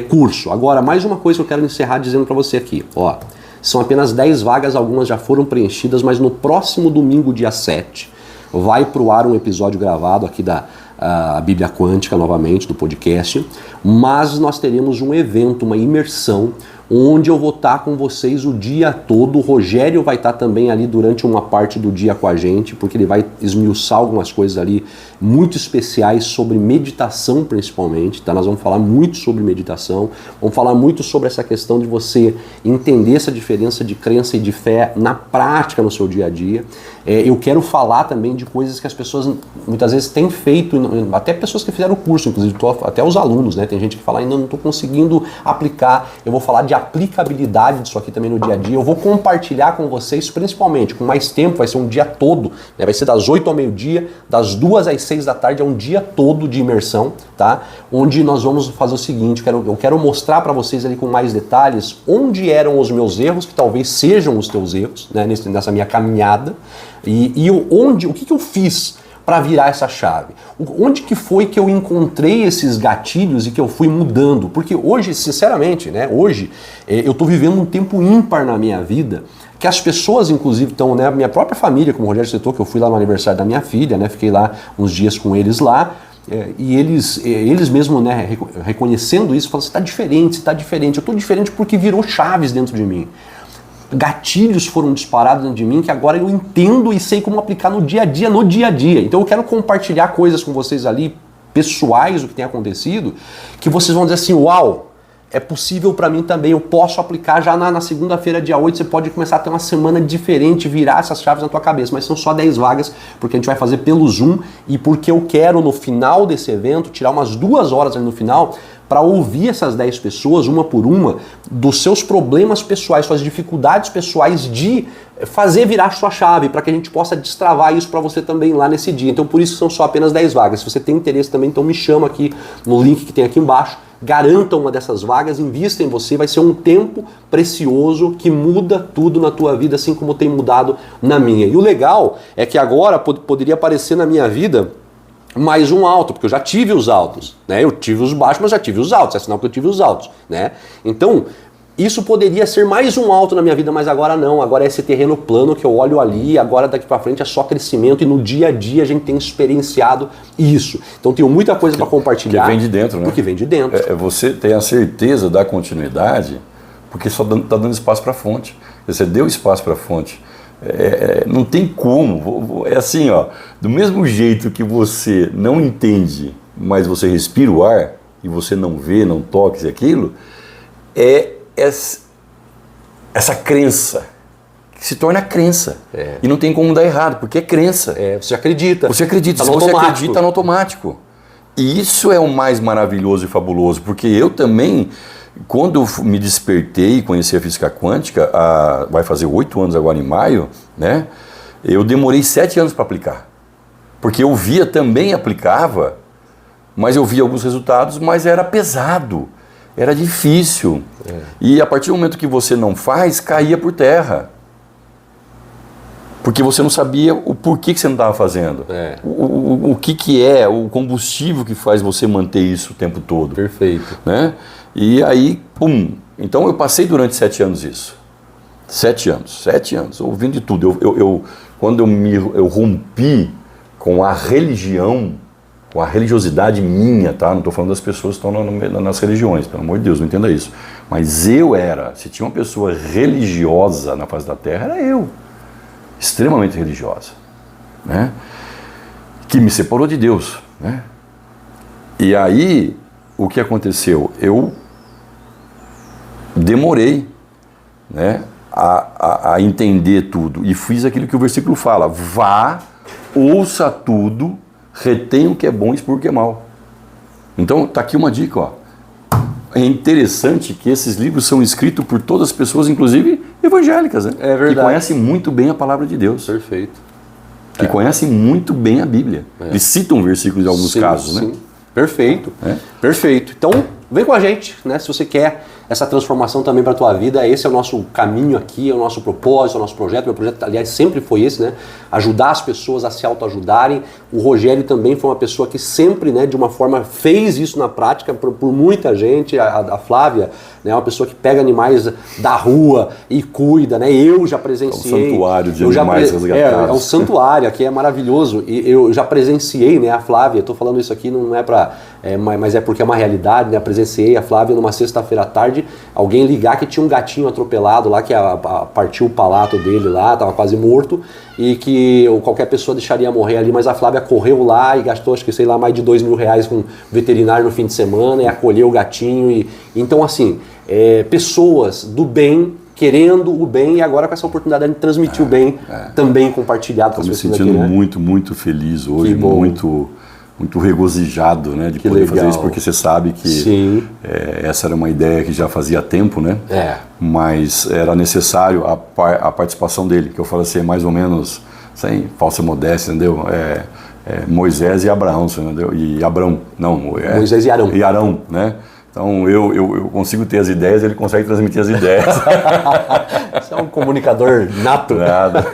curso. Agora, mais uma coisa que eu quero encerrar dizendo para você aqui, ó. São apenas 10 vagas, algumas já foram preenchidas, mas no próximo domingo, dia 7, vai pro ar um episódio gravado aqui da Bíblia Quântica, novamente, do podcast, mas nós teremos um evento, uma imersão, onde eu vou estar com vocês o dia todo. O Rogério vai estar também ali durante uma parte do dia com a gente, porque ele vai esmiuçar algumas coisas ali muito especiais sobre meditação principalmente, tá? Nós vamos falar muito sobre meditação, vamos falar muito sobre essa questão de você entender essa diferença de crença e de fé na prática no seu dia a dia. Eu quero falar também de coisas que as pessoas muitas vezes têm feito, até pessoas que fizeram o curso, inclusive até os alunos, né? Tem gente que fala, ainda não estou conseguindo aplicar. Eu vou falar de aplicabilidade disso aqui também no dia a dia. Eu vou compartilhar com vocês, principalmente com mais tempo, vai ser um dia todo, né? Vai ser das 8 ao meio-dia, das 2 às 6 da tarde, é um dia todo de imersão, tá? Onde nós vamos fazer o seguinte, eu quero mostrar para vocês ali com mais detalhes onde eram os meus erros, que talvez sejam os teus erros, né? Nessa minha caminhada, e o que eu fiz para virar essa chave. Onde que foi que eu encontrei esses gatilhos e que eu fui mudando? Porque hoje, sinceramente, né, hoje eu estou vivendo um tempo ímpar na minha vida, que as pessoas, inclusive, estão, né, minha própria família, como o Rogério citou, que eu fui lá no aniversário da minha filha, né, fiquei lá uns dias com eles lá, e eles mesmos, né, reconhecendo isso, falam, você está diferente, eu estou diferente porque virou chaves dentro de mim. Gatilhos foram disparados dentro de mim que agora eu entendo e sei como aplicar no dia a dia. Então eu quero compartilhar coisas com vocês ali, pessoais, o que tem acontecido, que vocês vão dizer assim, uau, é possível para mim também, eu posso aplicar já na segunda-feira, dia 8, você pode começar a ter uma semana diferente, virar essas chaves na tua cabeça, mas são só 10 vagas, porque a gente vai fazer pelo Zoom e porque eu quero no final desse evento, tirar umas 2 horas ali no final, para ouvir essas 10 pessoas, uma por uma, dos seus problemas pessoais, suas dificuldades pessoais de fazer virar sua chave, para que a gente possa destravar isso para você também lá nesse dia. Então por isso são só apenas 10 vagas. Se você tem interesse também, então me chama aqui no link que tem aqui embaixo, garanta uma dessas vagas, invista em você, vai ser um tempo precioso que muda tudo na tua vida, assim como tem mudado na minha. E o legal é que agora poderia aparecer na minha vida mais um alto, porque eu já tive os altos, né? Eu tive os baixos, mas já tive os altos, é sinal que eu tive os altos, né? Então, isso poderia ser mais um alto na minha vida, mas agora não, agora é esse terreno plano que eu olho ali, agora daqui pra frente é só crescimento e no dia a dia a gente tem experienciado isso. Então tenho muita coisa para compartilhar. Que vem de dentro, né? Porque vem de dentro. Você tem a certeza da continuidade, porque só está dando espaço para a fonte. Você deu espaço para a fonte. Não tem como, é assim, ó, do mesmo jeito que você não entende, mas você respira o ar e você não vê, não toca isso e aquilo, essa crença que se torna crença e não tem como dar errado, porque é crença. Você acredita. Você acredita, se você acredita no automático. E isso é o mais maravilhoso e fabuloso, porque eu também, quando me despertei e conheci a física quântica, vai fazer 8 anos agora em maio, né? Eu demorei 7 anos para aplicar. Porque eu via também, aplicava, mas eu via alguns resultados, mas era pesado, era difícil. E a partir do momento que você não faz, caía por terra. Porque você não sabia o porquê que você não estava fazendo. O que é o combustível que faz você manter isso o tempo todo. Perfeito. Né? E aí, pum. Então eu passei durante 7 anos isso. 7 anos, ouvindo de tudo. Quando eu rompi com a religião, com a religiosidade minha, tá? Não estou falando das pessoas que estão nas religiões, pelo amor de Deus, não entenda isso. Mas se tinha uma pessoa religiosa na face da terra, era eu. Extremamente religiosa, né? Que me separou de Deus, né? E aí, o que aconteceu? Eu demorei, né, a entender tudo e fiz aquilo que o versículo fala: vá, ouça tudo, retenha o que é bom e expurgue o que é mal. Então, tá aqui uma dica, ó. É interessante que esses livros são escritos por todas as pessoas, inclusive evangélicas, né? É verdade. Que conhecem muito bem a palavra de Deus. Perfeito. Que conhecem muito bem a Bíblia. Eles citam versículos em alguns casos, né? Perfeito. Perfeito. Então, vem com a gente, né? Se você quer essa transformação também para a tua vida, esse é o nosso caminho aqui, é o nosso propósito, é o nosso projeto. Meu projeto, aliás, sempre foi esse, né? Ajudar as pessoas a se autoajudarem. O Rogério também foi uma pessoa que sempre, né, de uma forma, fez isso na prática por muita gente. A Flávia, né, é uma pessoa que pega animais da rua e cuida, né? Eu já presenciei. É um santuário de animais resgatados. É um santuário, aqui é maravilhoso. E eu já presenciei, né, a Flávia, estou falando isso aqui não é para... mas é porque é uma realidade, né? Eu presenciei a Flávia numa sexta-feira à tarde, alguém ligar que tinha um gatinho atropelado lá, que partiu o palato dele lá, estava quase morto, e que qualquer pessoa deixaria morrer ali, mas a Flávia correu lá e gastou, acho que sei lá, mais de R$2.000 com um veterinário no fim de semana, e acolheu o gatinho. Então, assim, pessoas do bem, querendo o bem, e agora com essa oportunidade de transmitir o bem, também compartilhado com as pessoas. Estou me sentindo aqui, né? muito, muito feliz hoje, muito regozijado, né, de poder fazer isso, porque você sabe que essa era uma ideia que já fazia tempo, né? Mas era necessário a participação dele, que eu falo assim, mais ou menos, sem falsa modéstia, entendeu? Moisés e Abraão, entendeu? E Abrão, não, Moisés e Arão. E Arão, né? Então eu consigo ter as ideias, ele consegue transmitir as ideias. Você é um comunicador nato. Nada.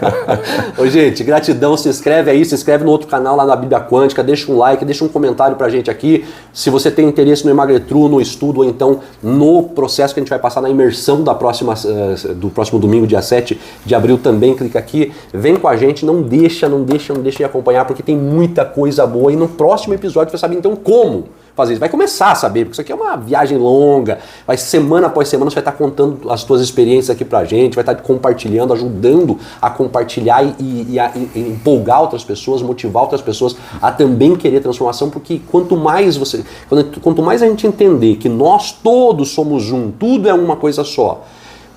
Ô, gente, gratidão, se inscreve aí, se inscreve no outro canal lá na Bíblia Quântica, deixa um like, deixa um comentário pra gente aqui. Se você tem interesse no Emagretru, no estudo, ou então no processo que a gente vai passar na imersão do próximo domingo, dia 7 de abril, também clica aqui. Vem com a gente, não deixa de acompanhar, porque tem muita coisa boa. E no próximo episódio você vai saber então como fazer isso. Vai começar a saber, porque isso aqui é uma viagem longa, vai semana após semana você vai estar contando as suas experiências aqui pra gente, vai estar compartilhando, ajudando a compartilhar e empolgar outras pessoas, motivar outras pessoas a também querer transformação, porque quanto mais a gente entender que nós todos somos um, tudo é uma coisa só,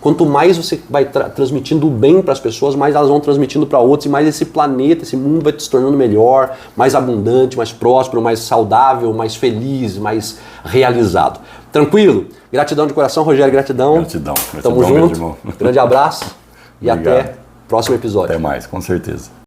quanto mais você vai transmitindo o bem para as pessoas, mais elas vão transmitindo para outros, e mais esse planeta, esse mundo vai se tornando melhor, mais abundante, mais próspero, mais saudável, mais feliz, mais realizado. Tranquilo? Gratidão de coração, Rogério, gratidão. Gratidão. Tamo junto. Grande abraço e até o próximo episódio. Até mais, com certeza.